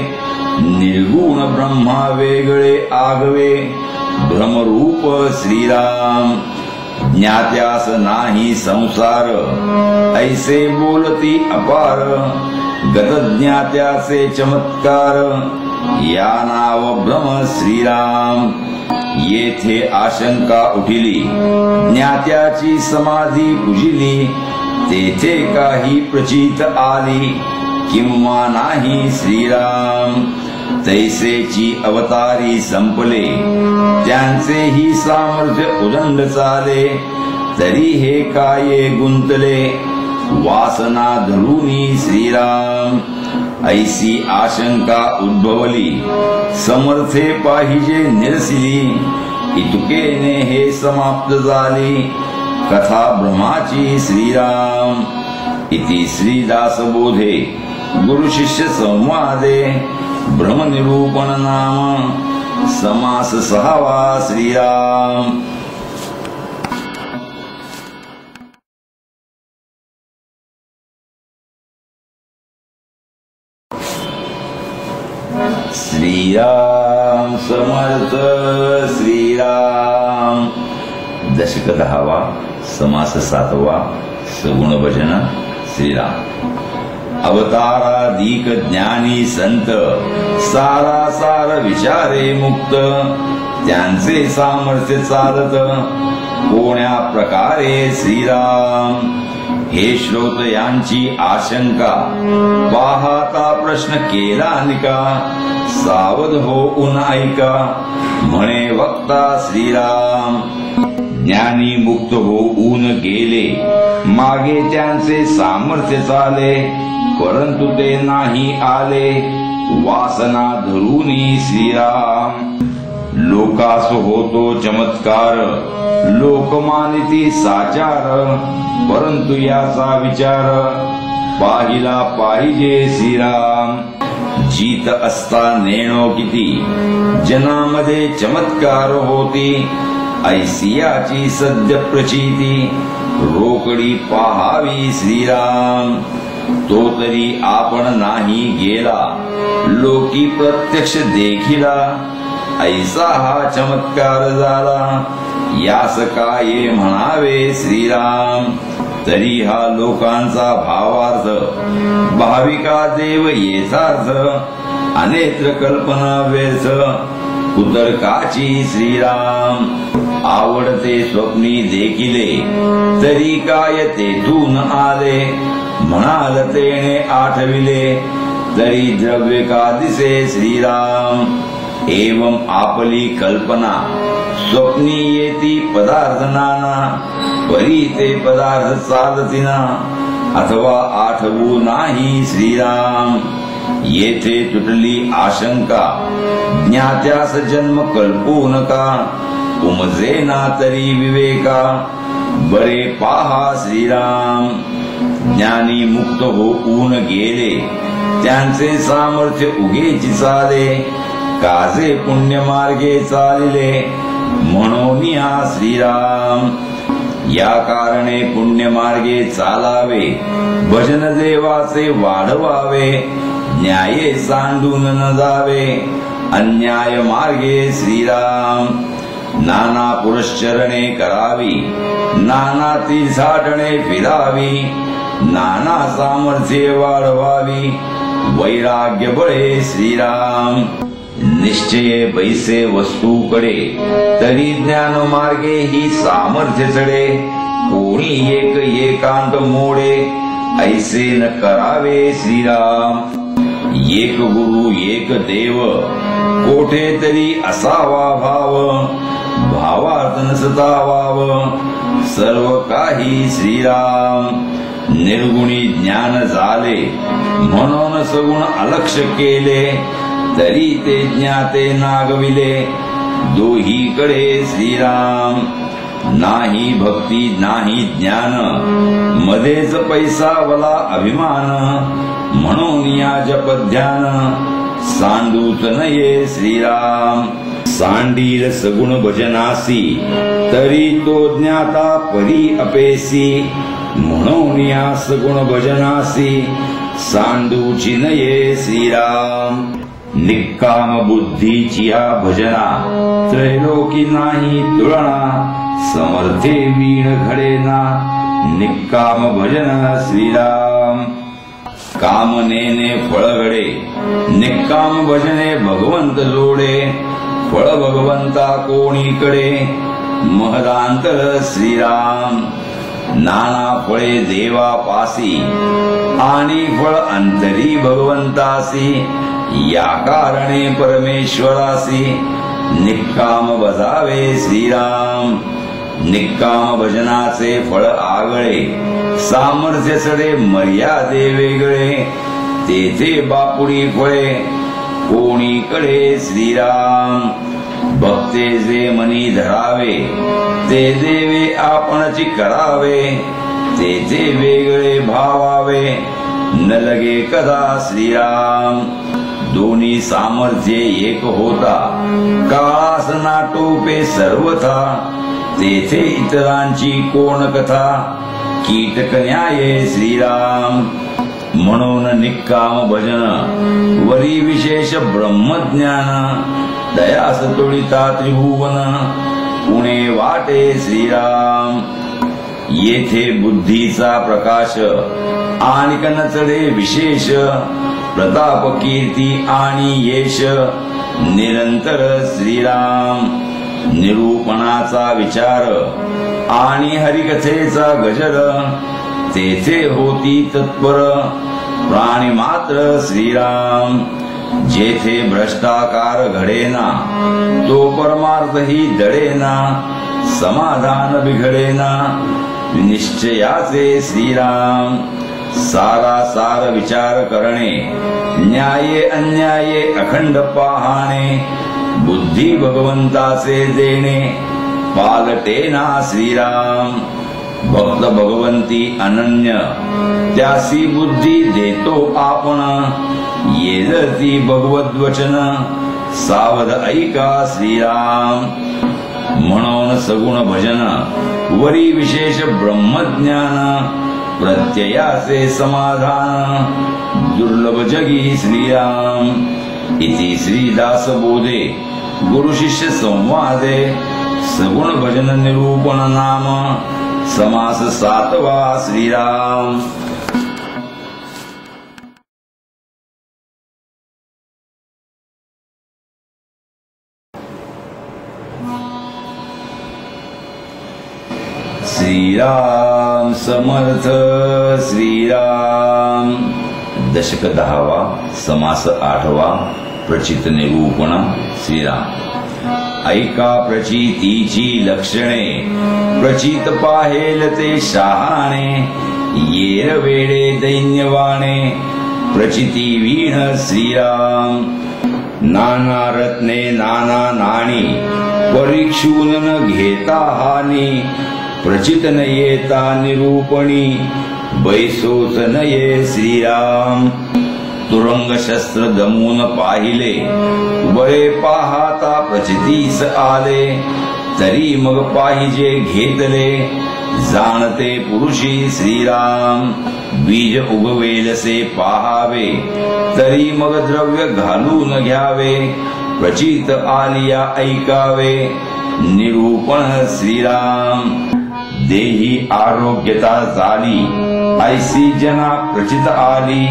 निर्गुण ब्रह्मा वेगळे आगवे भ्रमरूप श्रीराम ज्ञात्यास नाही संसार ऐसे बोलती अपार गतज्ञात्याचे चमत्कार या नाव ब्रह्म श्रीराम येथे आशंका उठिली ज्ञात्याची समाधी पुजिली तेथे काही प्रचित आली किंवा नाही श्रीराम तैसेची अवतारी संपले त्यांचेही सामर्थ्य उदंड चाले तरी हे काय गुंतले वासना धरूनी श्रीराम ऐसी आशंका उद्भवली समर्थे पाहिजे निरसिली इतुकेने हे समाप्त झाली कथा ब्रह्माची श्रीराम इति श्रीदासबोधे गुरु शिष्य संवादे ब्रह्मनिरूपण नाम समास 6वा श्रीराम श्रीराम समर्थ श्रीराम दशक 10वा समास 7वा सगुण भजन श्रीराम अवताराधिक ज्ञानी संत सारासार विचारे मुक्त त्यांचे सामर्थ्य चालत कोण्या प्रकारे श्रीराम हे श्रोत यांची आशंका पाहता प्रश्न केला निका सावध होऊन ऐका म्हणे वक्ता श्रीराम ज्ञानी मुक्त होऊन गेले मागे त्यांचे सामर्थ्य चाले परंतु ते नाही आले वासना धरूनी श्रीराम लोकास होतो चमत्कार लोकमानिती साचार परंतु याचा विचार पाहिला पाहिजे श्रीराम जीत असता नेणो किती जनामध्ये चमत्कार होती ऐसियाची सद्य प्रचिती रोकडी पाहावी श्रीराम तो तरी आपण नाही गेला लोकी प्रत्यक्ष देखिला ऐसा हा चमत्कार झाला यास काय म्हणावे श्रीराम तरी हा लोकांचा भावार्थ भाविका देव येथार्थ अनेत्र कल्पना व्यर्थ कुतर्काची श्रीराम आवडते स्वप्नी देखिले तरी काय तेथून आले म्हणाल तेने आठविले तरी द्रव्य का दिसे श्रीराम एवं आपली कल्पना स्वप्नी येती पदार्थ नाना परी ते पदार्थ चालतीना अथवा आठवू नाही श्रीराम येथे तुटली आशंका ज्ञात्यास जन्म कल्पू नका उमजेना तरी विवेका बरे पाहा श्रीराम ज्ञानी मुक्त होऊन गेले त्यांचे सामर्थ्य उगेची चाले काजे पुण्य मार्गे चालिले म्हणून हा श्रीराम या कारणे पुण्य मार्गे चालावे भजन देवाचे वाढवावे न्याये सांडून न जावे अन्याय मार्गे श्रीराम नाना पुरश्चरणे करावी नाना तीर्थाटणे फिरावी नाना सामर्थ्ये वाढवावी वैराग्य बळे श्रीराम निश्चये बैसे वस्तूकडे तरी ज्ञान मार्गे ही सामर्थ्य चढे कोणी एक एकांत मोडे ऐसे न करावे श्रीराम एक गुरु एक देव कोठे तरी असावा भाव, भावात नसता वाव, सर्व काही श्रीराम. निर्गुणी ज्ञान झाले म्हणून सगुण अलक्ष केले, तरी ते ज्ञाते नागविले, दोहीकडे श्रीराम. नाही भक्ती नाही ज्ञान, मध्येच पैसा वला अभिमान, म्हणून या जप ध्यान, सांडूच नये श्रीराम. सांडील सगुण भजनासी, तरी तो ज्ञाता परी अपेसी, म्हणून या सगुण भजनासी, सांडूची नये श्रीराम. निक्काम बुद्धीची या भजना, त्रैलोकी नाही तुलना, समर्थे वीण घडेना, निक्काम भजन श्रीराम. कामनेने फळ घडे, निक्काम भजने भगवंत जोडे, फळ भगवंता कोणीकडे, महदांतर श्रीराम. नाना फळे देवा पासी, आणि फळ अंतरी भगवंतासी, या कारणे परमेश्वरासी, निक्काम भजावे श्रीराम. निक्काम भजनाचे फळ आगळे, सामर्थ्य सडे मर्यादे वेगळे, तेथे बापुडी फळे कोणीकडे श्रीराम. भक्ते जे मनी धरावे, ते देवे आपणची करावे, तेथे वेगळे भावावे, न लगे कदा श्रीराम. दोन्ही सामर्थ्ये एक होता, काळास नाटोपे सर्वथा, तेथे इतरांची कोण कथा, कीटक न्याये श्रीराम. म्हणून निक्काम भजन, वरी विशेष ब्रह्मज्ञान, दयास तोडिता त्रिभुवन, पुणे वाटे श्रीराम. येथे बुद्धीचा प्रकाश, आणि कनचडे विशेष, प्रताप कीर्ती आणि यश, निरंतर श्रीराम. निरूपणाचा विचार, आणि हरिकथेचा गजर, तेथे होती तत्पर, प्राणी मात्र श्रीराम. जेथे भ्रष्टाकार घडेना, तो परमार्थही दडेना, समाधान बिघडेना, निश्चयाचे श्रीराम. सारा सार विचार करणे, न्याये अन्याये अखंड पाहणे, बुद्धी भगवंताचे देणे, पालटेना श्रीराम. भक्त भगवंती अनन्य, त्यासी बुद्धी देतो आपण, येदती भगवत वचन, सावध ऐका श्रीराम. म्हणून सगुण भजन, वरी विशेष ब्रह्मज्ञान, प्रत्ययाचे समाधान, दुर्लभ जगी श्रीराम. इति श्रीदास बोधे गुरु शिष्य संवादे, सगुण भजन निरूपण नाम, समास 7वा श्रीराम. श्रीराम समर्थ श्रीराम. दशक 10वा, समास 8वा, प्रचित निरूपण श्रीराम. ऐका प्रचितीची लक्षणे, प्रचित पाहेल ते शहाणे, येर वेडे दैन्यवाणे, प्रचिती वीण श्रीराम. नाना रत्ने नाना नाणी, परीक्षून न घेता हानी, प्रचित न येता निरूपणी, बैसोच नये श्रीराम. तुरंग शस्त्र दमून पाहिले, बळे पाहता प्रचितीस आले, तरी मग पाहिजे घेतले, जाणते पुरुषी श्रीराम. बीज उगवेलसे पाहावे, तरी मग द्रव्य घालून घ्यावे, प्रचित आलिया ऐकावे, निरूपण श्रीराम. देही आरोग्यता झाली, ऐसी जना प्रचित आली,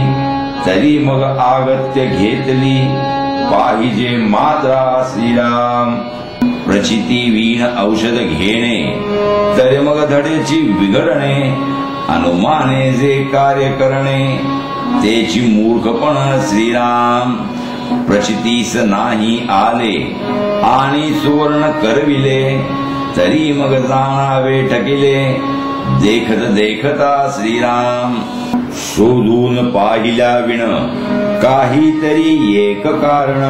तरी मग आगत्य घेतली, पाहिजे मात्रा श्रीराम. प्रचिती वीण औषध घेणे, तरी मग धडेची बिघडणे, अनुमाने जे कार्य करणे, तेची मूर्खपण श्रीराम. प्रचितीस नाही आले आणि सुवर्ण करविले तरी मग जाणावे ठकिले देखत देखता श्रीराम शोधून पाहिल्या विण काहीतरी एक कारण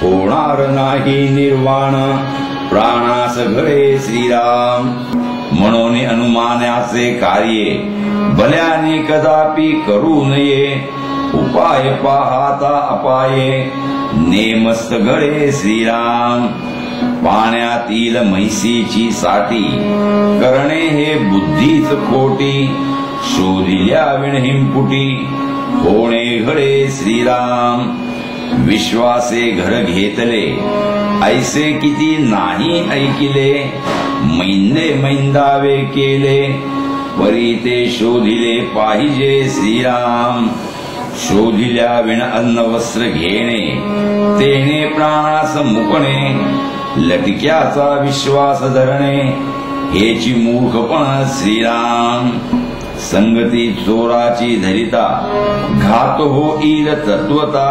होणार नाही निर्वाण प्राणास घडे श्रीराम म्हणून अनुमानाचे कार्ये भल्याने कदापि करू नये उपाय पाहता अपाये नेमस्त घडे श्रीराम पाण्यातील म्हैसीची साठी करणे हे बुद्धीच खोटी शोधिल्या विण हिमपुटी होणे घडे श्रीराम विश्वासे घर घेतले ऐसे किती नाही ऐकिले मैंदे मैंदावे केले परी ते शोधिले पाहिजे श्रीराम शोधिल्या विण अन्न वस्त्र घेणे तेने प्राणास मुकणे लटक्याचा विश्वास धरणे हेची मूर्खपण श्रीराम संगती चोराची धरिता घात होईल तत्वता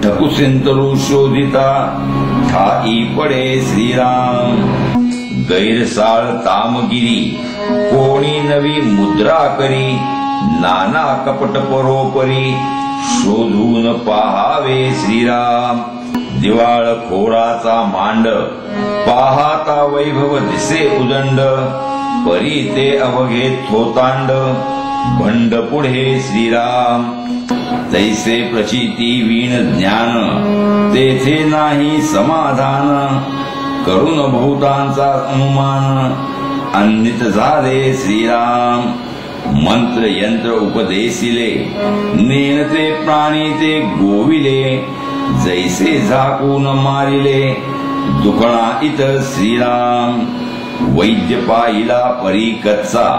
ठकुसिंतरू शोधिता ठाई पडे श्रीराम गैरसाळ तामगिरी कोणी नवी मुद्रा करी नाना कपट परोपरी शोधून पाहावे श्रीराम दिवाळ खोराचा मांड पाहता वैभव दिसे उदंड परी ते अवघे थोतांड भंड पुढे श्रीराम तैसे प्रचिती वीण ज्ञान तेथे नाही समाधान करून भूतांचा अनुमान अन्नित झाले श्रीराम मंत्र यंत्र उपदेशिले नेनते प्राणी ते गोविले जैसे झाकून मारिले दुखणा इत श्रीराम वैद्य पाहिला परी कच्चा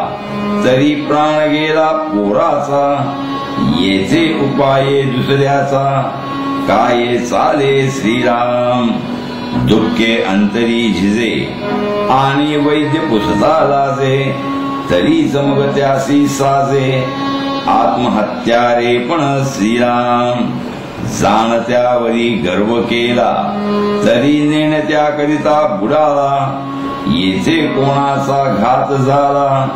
तरी प्राण गेला पोराचा येथे उपाये दुसऱ्याचा काय चाले श्रीराम दुःखे अंतरी झिजे आणि वैद्य पुसता लाजे तरी जमगत्यासी साजे आत्महत्यारे पण श्रीराम जाणत्यावरी गर्व केला तरी नेणत्याकरिता बुडाला येथे कोणाचा घात झाला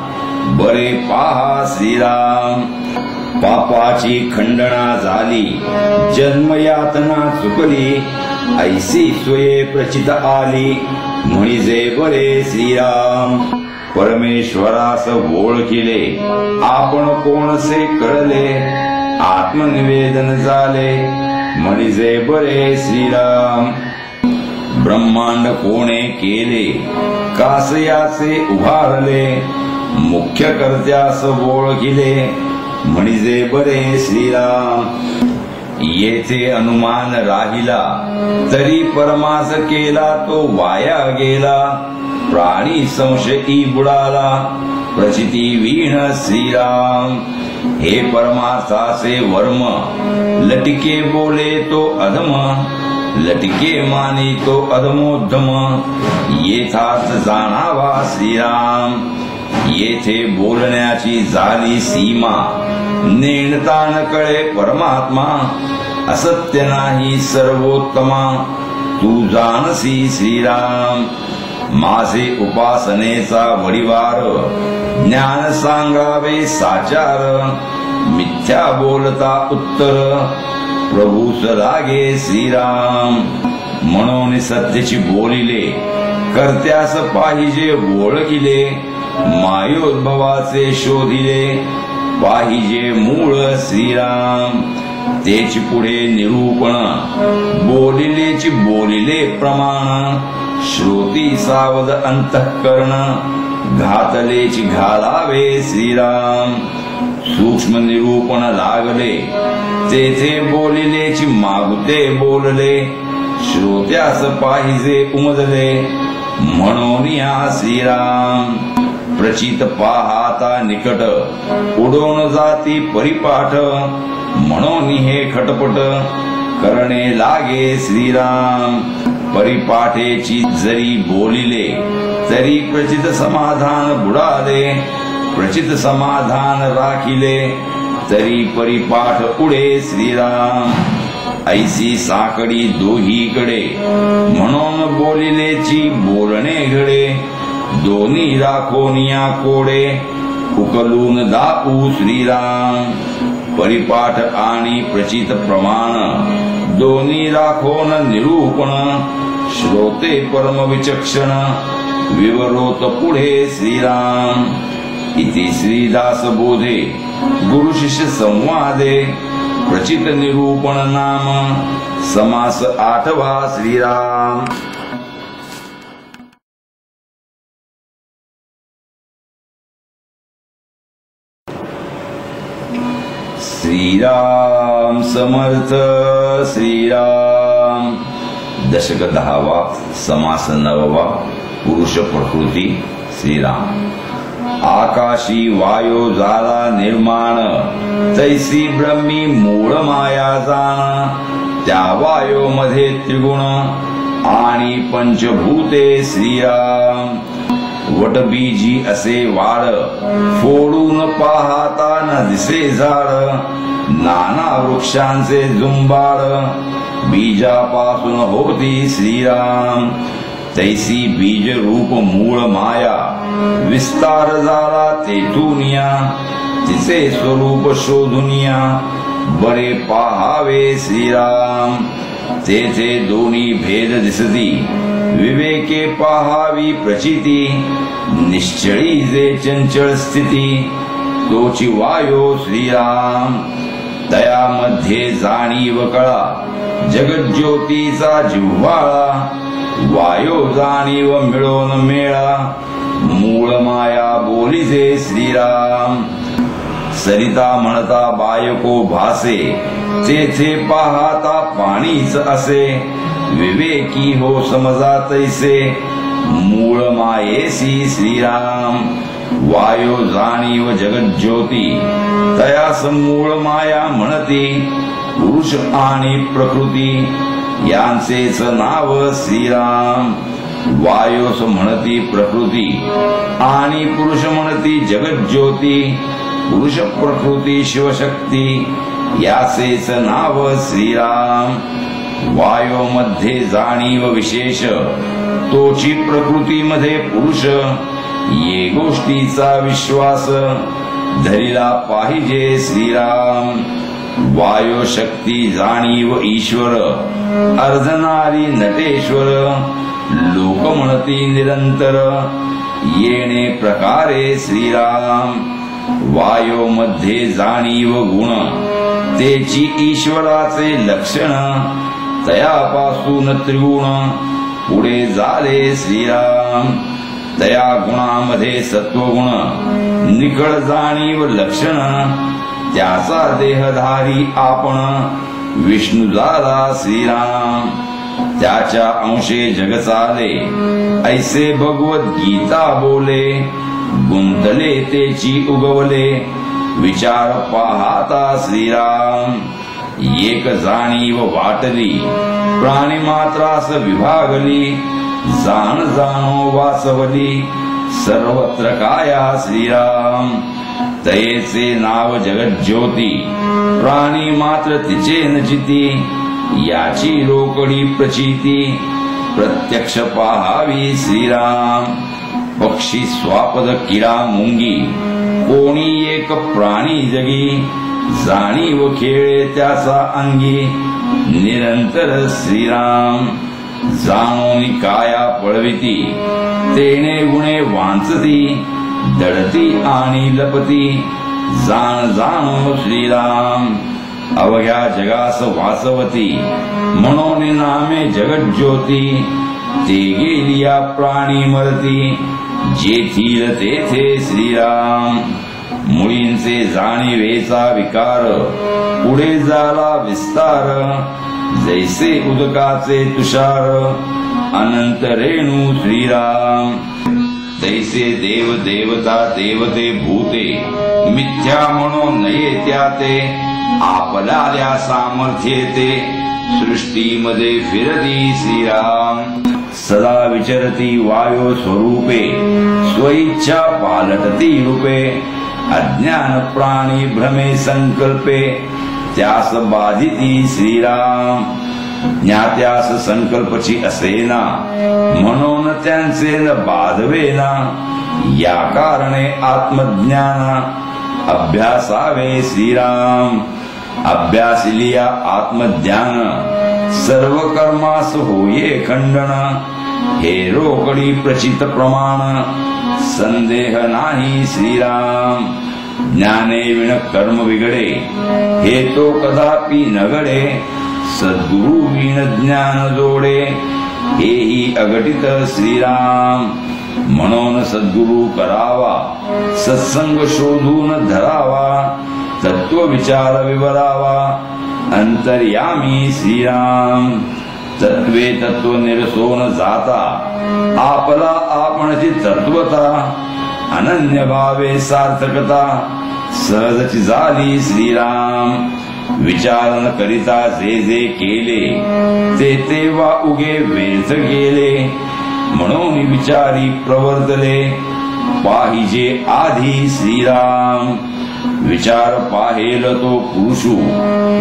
बरे पाहा श्रीराम पापाची खंडना झाली जन्मयातना चुकली ऐसी स्वये प्रचित आली म्हणजे बरे श्रीराम परमेश्वरास ओळखिले आपण कोणसे कळले आत्मनिवेदन झाले म्हणजे बरे श्रीराम ब्रह्मांड कोणे केले कासयाचे उभारले मुख्य कर्त्यास ओळखिले म्हणजे बरे श्रीराम येथे अनुमान राहिला तरी परमास केला तो वाया गेला प्राणी संशयी बुडाला प्रचिती वीण श्रीराम हे परमार्थाचे वर्म लटके बोले तो अधम लटके मानी तो अधमोद्धम येथाच जाणावा श्रीराम येथे बोलण्याची झाली सीमा नेणता न कळे परमात्मा असत्य नाही सर्वोत्तमा तू जानसी श्रीराम माझे उपासनेचा वडिवार ज्ञान सांगावे साचार मिथ्या बोलता उत्तर प्रभूस लागे श्रीराम म्हणून सत्याची बोलिले कर्त्यास पाहिजे ओळखिले मायोद्भवाचे शोधिले पाहिजे मूळ श्रीराम तेची पुढे निरूपण बोलिलेची बोलिले प्रमाण श्रोती सावध अंतःकरण घातलेची घालावे श्रीराम सूक्ष्म निरूपण लागले तेथे बोलिलेची मागुते बोलले श्रोत्यास पाहिजे उमदले म्हणून या श्रीराम प्रचित पाहता निकट उडवून जाती परिपाठ म्हणून हे खटपट करणे लागे श्रीराम परिपाठेची जरी बोलिले तरी प्रचित समाधान बुडाले प्रचित समाधान राखिले तरी परिपाठ उडे श्रीराम ऐसी साकडी दोहीकडे म्हणून बोलिलेची बोलणे घडे दोन्ही राखोनिया कोडे उकलून दाऊ श्रीराम परिपाठ आणि प्रचित प्रमाण दोन्ही राखोन निरूपण श्रोते परम विचक्षण विवरोत पुढे श्रीराम इति श्रीदास बोधे गुरु शिष्य संवादे प्रचित निरूपण नाम समास 8वा श्रीराम। श्रीराम समर्थ श्रीराम। दशक 10वा समास 9वा पुरुष प्रकृती श्रीराम। आकाशी वायो झाला निर्माण तैसी ब्रह्मी मूळ माया जाण त्या वायो मध्ये त्रिगुण आणि पंचभूते श्रीराम। वटबीजी असे वाड फोडून पाहता न दिसे झाड नाना वृक्षांचे जुंबाड बीजापासून होती श्रीराम तैसी बीज रूप मूळ माया विस्तार झाला तेथूनिया तिचे स्वरूप शोधुनिया बरे पाहावे श्रीराम तेथे दोन्ही भेद दिसती विवेके पाहावी प्रचिती निश्चळी जे चंचळ स्थिती तोची वायो श्रीराम तयामध्ये जाणीव कळा जगज्योतीचा जिव्हाळा वायो जाणीव मिळून मेळा मूळ माया बोलिजे श्रीराम सरिता म्हणता बायको भासे तेथे पाहता पाणीच असे विवेकी हो समजा तैसे मूळ मायेसी श्रीराम वायो जाणीव जगज्योती तयास मूळ माया म्हणती पुरुष आणि प्रकृती यांचेच नाव श्रीराम वायोस म्हणती प्रकृती आणि पुरुष म्हणती जगज्योती पुरुष प्रकृती शिवशक्ती याचेच नाव श्रीराम वायो मध्ये जाणीव विशेष तोची प्रकृती मध्ये पुरुष ये गोष्टीचा विश्वास धरिला पाहिजे श्रीराम वायो शक्ती जाणीव ईश्वर अर्धनारी नटेश्वर लोक म्हणती निरंतर येणे प्रकारे श्रीराम वायो मध्ये जाणीव गुण तेची ईश्वराचे लक्षण तयापासून त्रिगुण पुढे झाले श्रीराम तया गुणामध्ये सत्वगुण निकळ जाणीव लक्षण त्याचा देहधारी आपण विष्णू झाला श्रीराम त्याच्या अंशे जग चाले ऐसे भगवत गीता बोले गुंतले तेची उगवले विचार पाहता श्रीराम एक जाणीव वाटली प्राणी मात्रास विभागली जाण जाणो वासवली सर्वत्र काया श्रीराम तयेचे नाव जगज्योती प्राणी मात्र तिचे नचिती याची रोकडी प्रचिती प्रत्यक्ष पाहावी श्रीराम पक्षी स्वापद किडा मुंगी कोणी एक प्राणी जगी जाणीव खेळे त्याचा अंगी निरंतर श्रीराम जाणोनी काया पळविती तेने गुणे वांचती दडती आणि लपती जाण जाणो श्रीराम अवघ्या जगास वासवती म्हणून नामे जगज्योती ते गेलिया प्राणी मरती जेथील तेथे श्रीराम मुळींचे जाणीवेचा विकार पुढे झाला विस्तार जैसे उदकाचे तुषार अनंत रेणू श्रीराम तैसे देव देवता देवते भूते मिथ्या म्हणून नये त्याते आपल्याल्या सामर्थ्येते सृष्टीमध्ये फिरती श्रीराम सदा विचरती वायो स्वरूपे स्वइच्छा पालटती रूपे अज्ञान प्राणी भ्रमे संकल्पे त्यास बाधिती श्रीराम. ज्ञात्यास संकल्पची असेना म्हणून त्यांचे न बाधवेना. या कारणे आत्मज्ञाना अभ्यासावे श्रीराम. अभ्यासिलिया आत्मज्ञान सर्व कर्मास होये खंडन. हे रोकडी प्रचित प्रमाण संदेह नाही श्रीराम. ज्ञाने विण कर्म बिघडे हे तो कदापि न घडे. सद्गुरु विण ज्ञान जोडे हेही अघटित श्रीराम. म्हणून सद्गुरु करावा सत्संग शोधून धरावा. तत्व विचार विवरावा अंतर्यामी श्रीराम. तत्वे तत्व निरसोन जाता आपला आपणची तत्वता. अनन्य भावे सार्थकता सहजची झाली श्रीराम. विचारण करिता जे जे केले ते तेव्हा उगे व्यर्थ गेले. म्हणून विचारी प्रवर्तले पाहिजे आधी श्रीराम. विचार पाहेल तो पुरुषू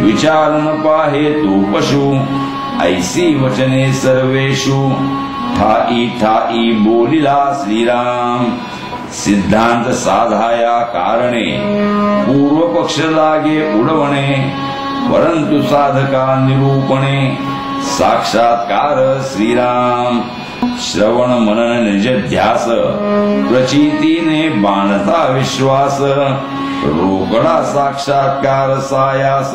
विचार न पाहे तो पशु. ऐसी वचने सर्वेषु ठाई ठाई बोलिला श्रीराम. सिद्धांत साधाया कारणे पूर्व पक्ष लागे उडवणे. परंतु साधका निरूपणे साक्षात्कार श्रीराम. श्रवण मनन निजध्यास प्रचितीने बाणता विश्वास. रोकडा साक्षात्कार सायास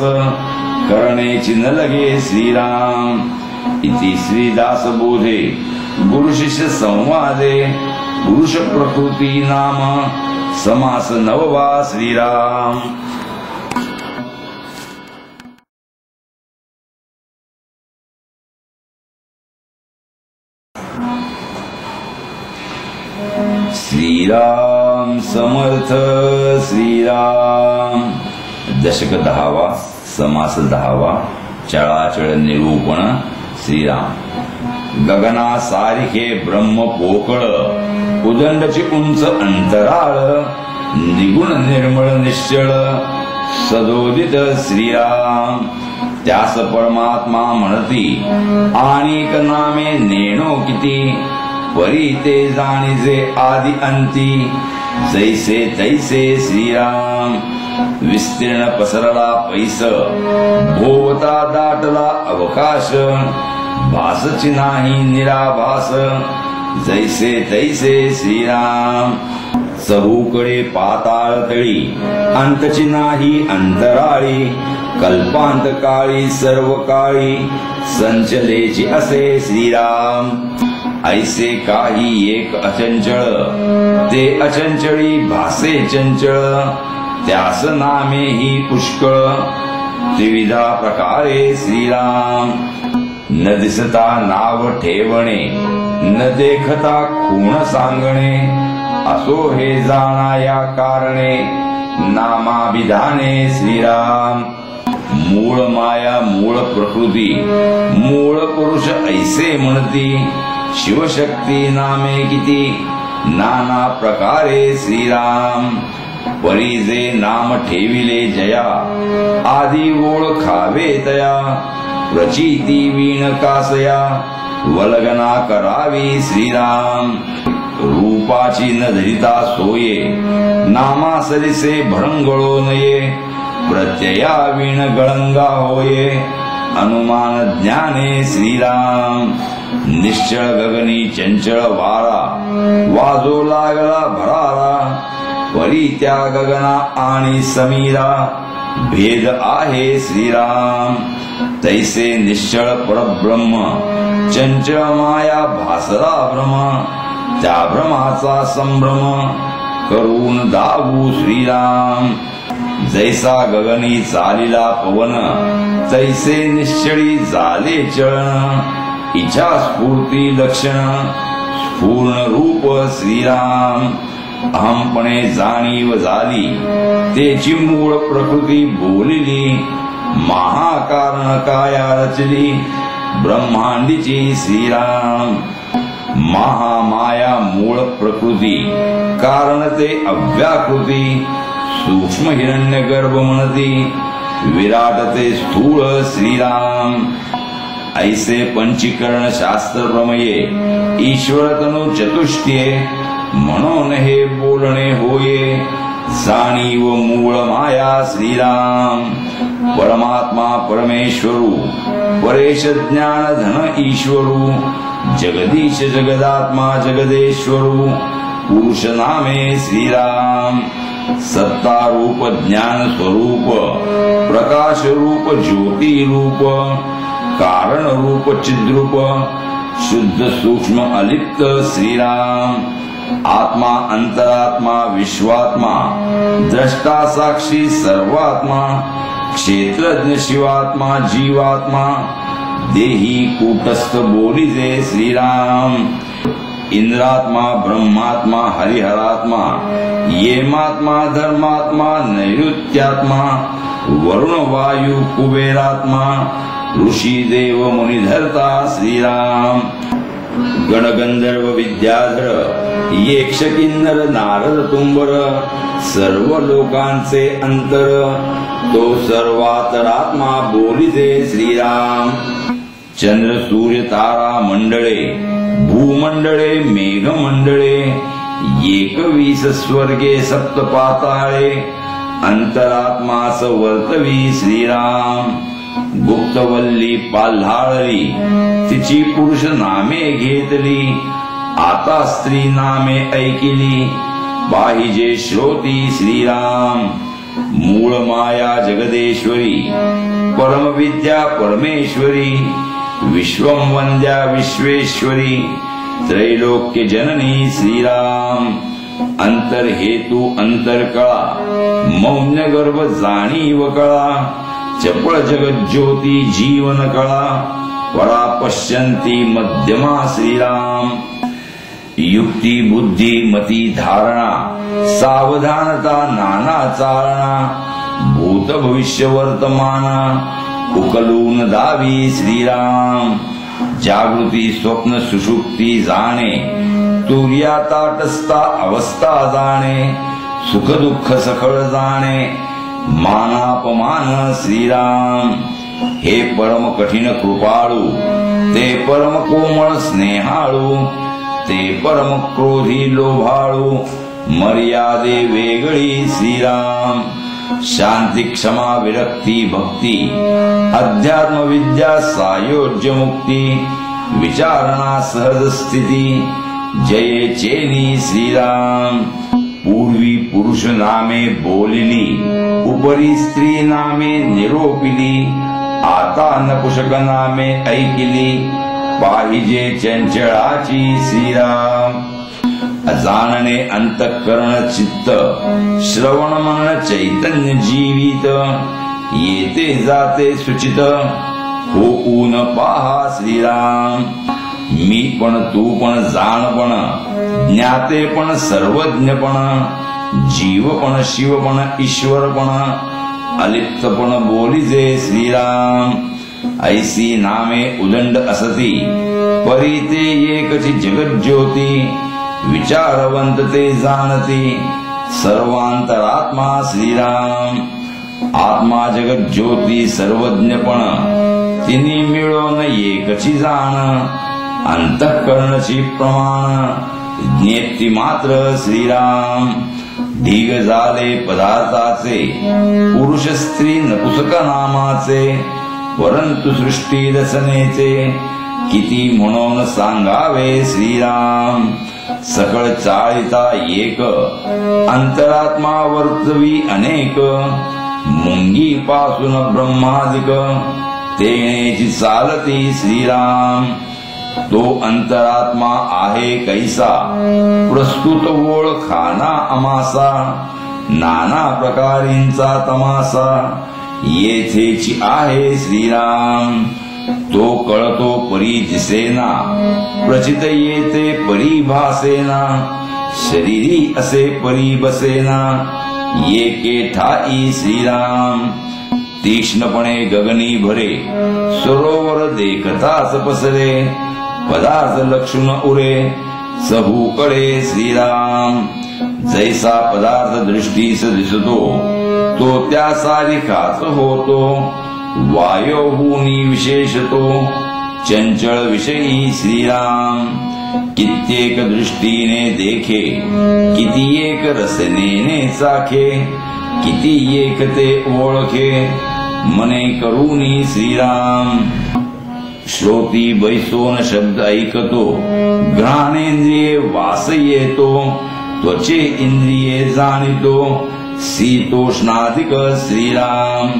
करणेची न लगे श्रीराम. इति श्रीदास बोधे गुरु शिष्य संवादे पुरुष प्रकृती नाम समास नववा श्रीराम. श्रीराम समर्थ श्रीराम. दशक 10वा समास 10वा चळाचळ निरूपण श्रीराम. गगना सारिखे ब्रह्म पोकळ उदंडची उंच अंतराळ. निगुण निर्मळ निश्चळ सदोदित श्रीराम. त्यास परमात्मा म्हणती आणिक नामे नेणो किती. परी ते जाणीजे आदि अंती जैसे तैसे श्रीराम. विस्तीर्ण पसरला पैस भोवता दाटला अवकाश. भासची नाही निराभास जैसे तैसे श्रीराम. चहूकडे पाताळ तळी अंतची नाही अंतराळी. कल्पांत काळी सर्व काळी संचलेची असे श्रीराम. ऐसे काही एक अचंचळ ते अचंचळी भासे चंचळ. त्यास नामे ही पुष्कळ त्रिविधा प्रकारे श्रीराम. न दिसता नाव ठेवणे न देखता खूण सांगणे. असो हे जाणा या कारणे नामाभिधाने श्रीराम. मूळ माया मूळ प्रकृती मूळ पुरुष ऐसे म्हणती. शिवशक्ती नामे किती नाना प्रकारे श्रीराम. परीजे नाम ठेविले जया आधी ओळखावे तया. प्रचिती वीण कासया वल्गना करावी श्रीराम. रूपाची न धरिता सोये नामासरिसे भरंगळो नये. प्रत्यया वीण गळंगा होये अनुमान ज्ञाने श्रीराम. निश्चळ गगनी चंचळ वारा वाजो लागला भरारा. परी त्या गगना आणि समीरा भेद आहे श्रीराम. तैसे निश्चळ परब्रह्म चंचळ माया भासरा भ्रम. त्या भ्रमाचा संभ्रम करून दावू श्रीराम. जैसा गगनी चालिला पवन तैसे निश्चळी झाले चळण. इच्छा स्फूर्ती लक्षण पूर्ण रूप श्रीराम. अहमपणे जाणीव झाली तेची मूळ प्रकृती बोलिली. महाकारण काया रचली ब्रह्मांडीची श्रीराम. महामाया मूळ प्रकृती कारण ते अव्याकृती. सूक्ष्म हिरण्य गर्भ म्हणती विराट ते स्थूळ श्रीराम. ऐसे पंचीकरण शास्त्र प्रमये ईश्वर तनु चतुष्टये. म्हणून हे बोलणे होये जाणीव मूळ माया श्रीराम. परमात्मा परमेश्वरू परेश ज्ञान धन ईश्वरू. जगदीश जगदात्मा जगदेश्वरू. पुरुष नामे श्रीराम. सत्ता रूप ज्ञान स्वरूप प्रकाश रूप ज्योति रूप कारण रूप चिद्रूप शुद्ध सूक्ष्म अलिप्त श्रीराम. आत्मा अंतरात्मा विश्वात्मा द्रष्टा साक्षी सर्वात्मा क्षेत्रज्ञ शिवात्मा जीवात्मा देही कूटस्थ बोलिजे श्रीराम. इंद्रात्मा ब्रह्मात्मा हरिहरात्मा येमात्मा धर्मात्मा नैऋत्यात्मा वरुण वायु कुबेरात्मा ऋषी देव मुनिधर्ता श्रीराम. गणगंधर्व विद्याधर यक्ष किन्नर नारद तुंबर सर्व लोकांचे अंतर तो सर्वातरात्मा बोलिजे श्रीराम. चंद्र सूर्य तारा मंडळे भूमंडळे मेघमंडळे 21 स्वर्गे सप्त पाताळे अंतरात्मास वर्तवी श्रीराम. गुप्तवल्ली पाल्हाळली तिची पुरुष नामे घेतली. आता स्त्री नामे ऐकिली पाहिजे श्रोती श्रीराम. मूळ माया जगदेश्वरी परमविद्या परमेश्वरी विश्वं वंद्या विश्वेश्वरी त्रैलोक्य जननी श्रीराम. अंतर्हेतू अंतर्कळा मौन्य गर्भ जाणीव कळा चपळ जगज्योती जीवन कळा परा पश्यन्ती मध्यमा श्रीराम. युक्ती बुद्धी मती धारणा सावधानता नाना चारणा भूत भविष्य वर्तमाना उकलून दावी श्रीराम. जागृती स्वप्न सुषुप्ती जाणे तुर्या ताटस्था अवस्था जाणे सुख दुःख सखळ जाणे मानापमान श्रीराम. हे परम कठीण कृपाळू ते परम कोमळ स्नेहाळू ते परम क्रोधी लोभाळू मर्यादे वेगळी श्रीराम. शांती क्षमा विरक्ती भक्ती अध्यात्म विद्या सायोज्य मुक्ती विचारणा सहज स्थिती जये चेनी श्रीराम. पूर्वी पुरुष नामे बोलिली उपरी स्त्री नामे निरोपिली आता नपुषक नामे ऐकिली पाहिजे चंचळाची श्रीराम. जाणणे अंतःकरण चित्त श्रवण मन चैतन्य जीवित येते जाते सुचित होऊन पाहा श्रीराम. मी पण तू पण जाणपण ज्ञातेपण सर्वज्ञपण जीवपण शिवपण ईश्वरपण अलिप्तपण बोलिजे श्रीराम. ऐसी नामे उदंड असती परी ते एकची जगज्योती विचारवंत ते जाणती सर्वांतरात्मा श्रीराम. आत्मा जगज्योती सर्वज्ञपण तिनी मिळून एकची जाण अंतःकरणची प्रमाण ज्ञेती मात्र श्रीराम. ढीग झाले पदार्थाचे पुरुष स्त्री नपुसक नामाचे परंतु सृष्टी रचनेचे किती म्हणून सांगावे श्रीराम. सकळ चाळिता एक अंतरात्मा वर्तवी अनेक मुंगी पासून ब्रह्मादिक तेनेची चालती श्रीराम. तो अंतरात्मा आहे कैसा प्रस्तुत ओळखाना अमासा नाना प्रकारींचा तमासा येथेची आहे श्रीराम. तो कळतो परी दिसेना प्रचित येते परी भासेना शरीरी असे परी बसेना येके ठाई श्रीराम. तीक्ष्णपणे गगनी भरे सरोवर देखताच पसरे पदार्थ लक्षुण उरे सहूकडे श्रीराम. जैसा पदार्थ दृष्टीस दिसतो तो त्या सारिखाच होतो वायोहुनी विशेषतो चंचल विषयी श्रीराम कित्येक दृष्टीने देखे किती एक रसनेने चाखे किती एक ते ओळखे मने करूनी श्रीराम श्रोती बैसोन शब्द ऐकतो घ्राणेंद्रिये वास येतो त्वचे इंद्रिये जाणितो शीतोष्णाधिक श्रीराम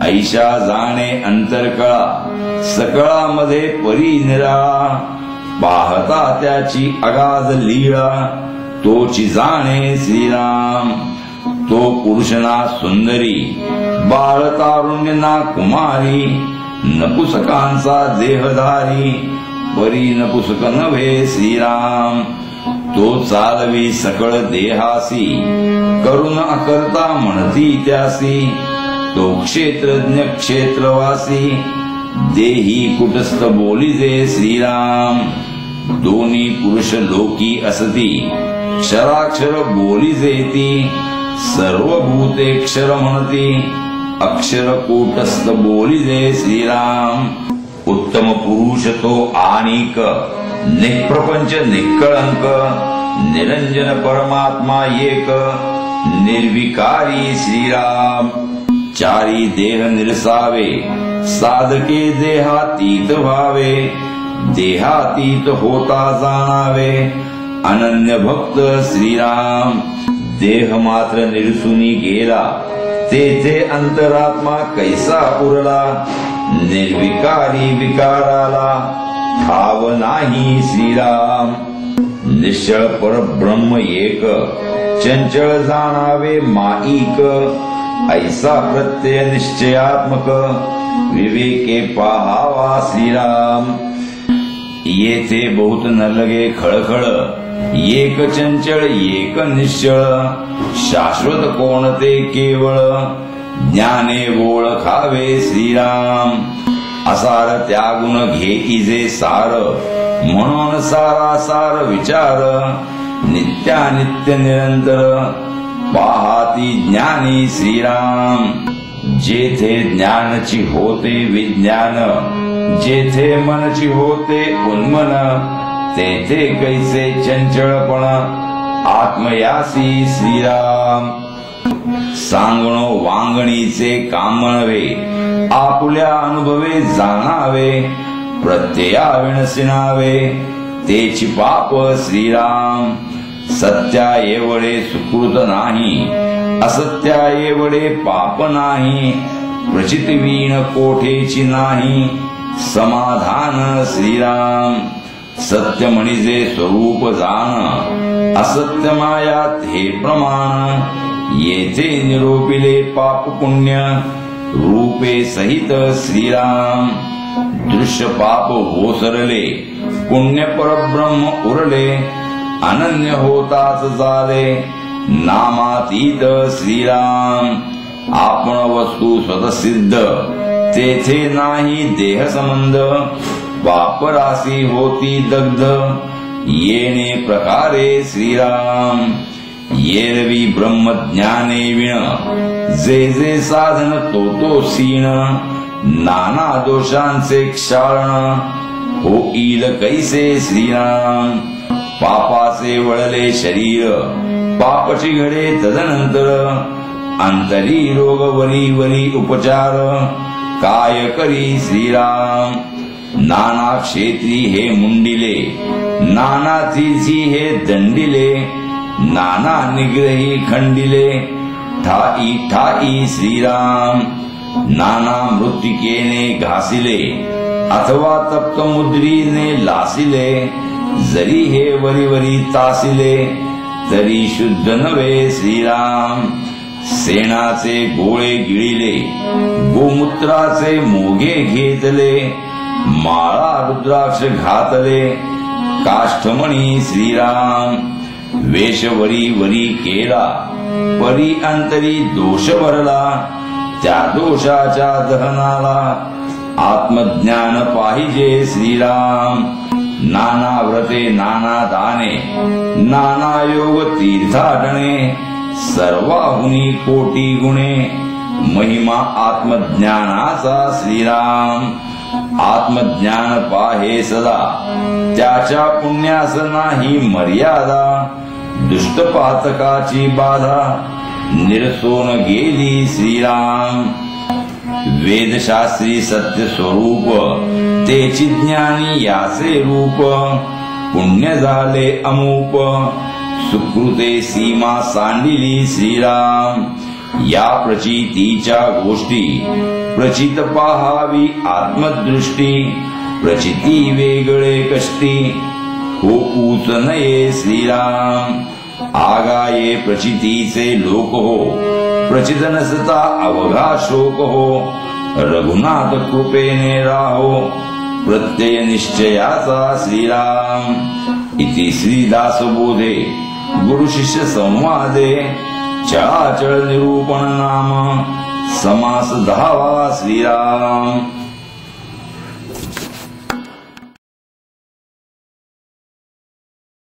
ऐशा जाणे अंतरकळा सकळामध्ये परिनिराळा पाहता त्याची अगाध लीळा तोची जाणे श्रीराम तो पुरुषना सुंदरी बाळ तारुण्य ना कुमारी नपुसकांचा देहधारी परी नपुसक नव्हे श्रीराम तो चालवी सकळ देहासी करुण अकर्ता म्हणती त्यासी तो क्षेत्रज्ञ क्षेत्रवासी देही कुटस्थ बोलिजे श्रीराम दोन्ही पुरुष लोकी असती क्षराक्षर बोलिजे ती सर्व भूते क्षर म्हणती अक्षर कूटस्थ बोलिजे श्रीराम उत्तम पुरुष तो आणिक निष्प्रपंच निष्कळंक निरंजन परमात्मा एक निर्विकारी श्रीराम चारी देह निरसावे साधके देहातीत व्हावे देहातीत होता जाणावे अनन्य भक्त श्रीराम देह मात्र निरसुनी गेला तेथे अंतरात्मा कैसा उरला निर्विकारी विकाराला ठाव नाही श्रीराम निश्चळ परब्रह्म एक चंचल जाणावे माईक ऐसा प्रत्यय निश्चयात्मक विवेके पाहावा श्रीराम येथे बहुत न लगे खळखळ एक चंचल एक निश्चळ शाश्वत कोणते केवळ ज्ञाने ओळखावे श्रीराम असार त्यागुण घेईजे सार म्हणून सारासार विचार नित्यानित्य निरंतर पाहाती ज्ञानी श्रीराम जेथे ज्ञानची होते विज्ञान जेथे मनची होते उन्मन तेथे कैसे चंचळपण आत्मयासी श्रीराम सांगणो वांगणीचे कामणवे आपुल्या अनुभवे जाणावे प्रत्यया विणसिनावे तेची पाप श्रीराम सत्या एवढे सुकृत नाही असत्या एवढे पाप नाही प्रचित वीण कोठेची नाही समाधान श्रीराम सत्य म्हणजे स्वरूप जाण असत्य मायात हे प्रमाण येथे निरोपिले पाप पुण्य रूपे सहित श्रीराम दृश्य पाप ओसरले पुण्य परब्रह्म उरले अनन्य होताच झाले नामातीत श्रीराम आपण वस्तू स्वतःसिद्ध तेथे नाही देह संबंध वापरासी होती दग्ध येणे प्रकारे श्रीराम येरवी ब्रह्मज्ञाने विण जे जे साधन तो सीण नाना दोषांचे क्षाळण होईल कैसे श्रीराम पापाचे वळले शरीर पापची घडे तदनंतर अंतरी रोग वरी वरी उपचार काय करी श्रीराम नाना क्षेत्री हे मुंडिले नाना तीर्थी हे दंडिले नाना निग्रही खंडिले ठाई ठाई श्रीराम नाना मृत्तिकेने घासिले अथवा तप्त मुद्रीने लासिले जरी हे वरी वरी तासिले तरी शुद्ध नव्हे श्रीराम सेनाचे गोळे गिळिले गोमूत्राचे मोघे घेतले माळा रुद्राक्ष घातले काष्ठमणी श्रीराम वेश वरी वरी केला परी अंतरी दोष भरला त्या दोषाच्या दहनाला आत्मज्ञान पाहिजे श्रीराम नाना व्रते नाना दाने नाना योग तीर्थाटणे सर्वाहुनी कोटी गुणे महिमा आत्मज्ञानाचा श्रीराम आत्मज्ञान पाहे सदा त्याच्या पुण्यास नाही मर्यादा दुष्ट पातकाची बाधा निरसोन गेली श्रीराम वेदशास्त्री सत्य स्वरूप तेची ज्ञानी याचे रूप पुण्य झाले अमूप सुकृते सीमा सांडिली श्रीराम या प्रचितीच्या गोष्टी प्रचित पाहावी आत्मदृष्टी प्रचिती वेगळे कष्टी होऊच नये श्रीराम आगाये प्रचितीचे लोक हो प्रचित नसता अवघा शोक हो रघुनाथ कृपेने राहो प्रत्यय निश्चयाचा श्रीराम इति श्रीदासबोधे गुरु शिष्य संवादे चळाचळ निरूपण नाम समास 10 श्रीराम।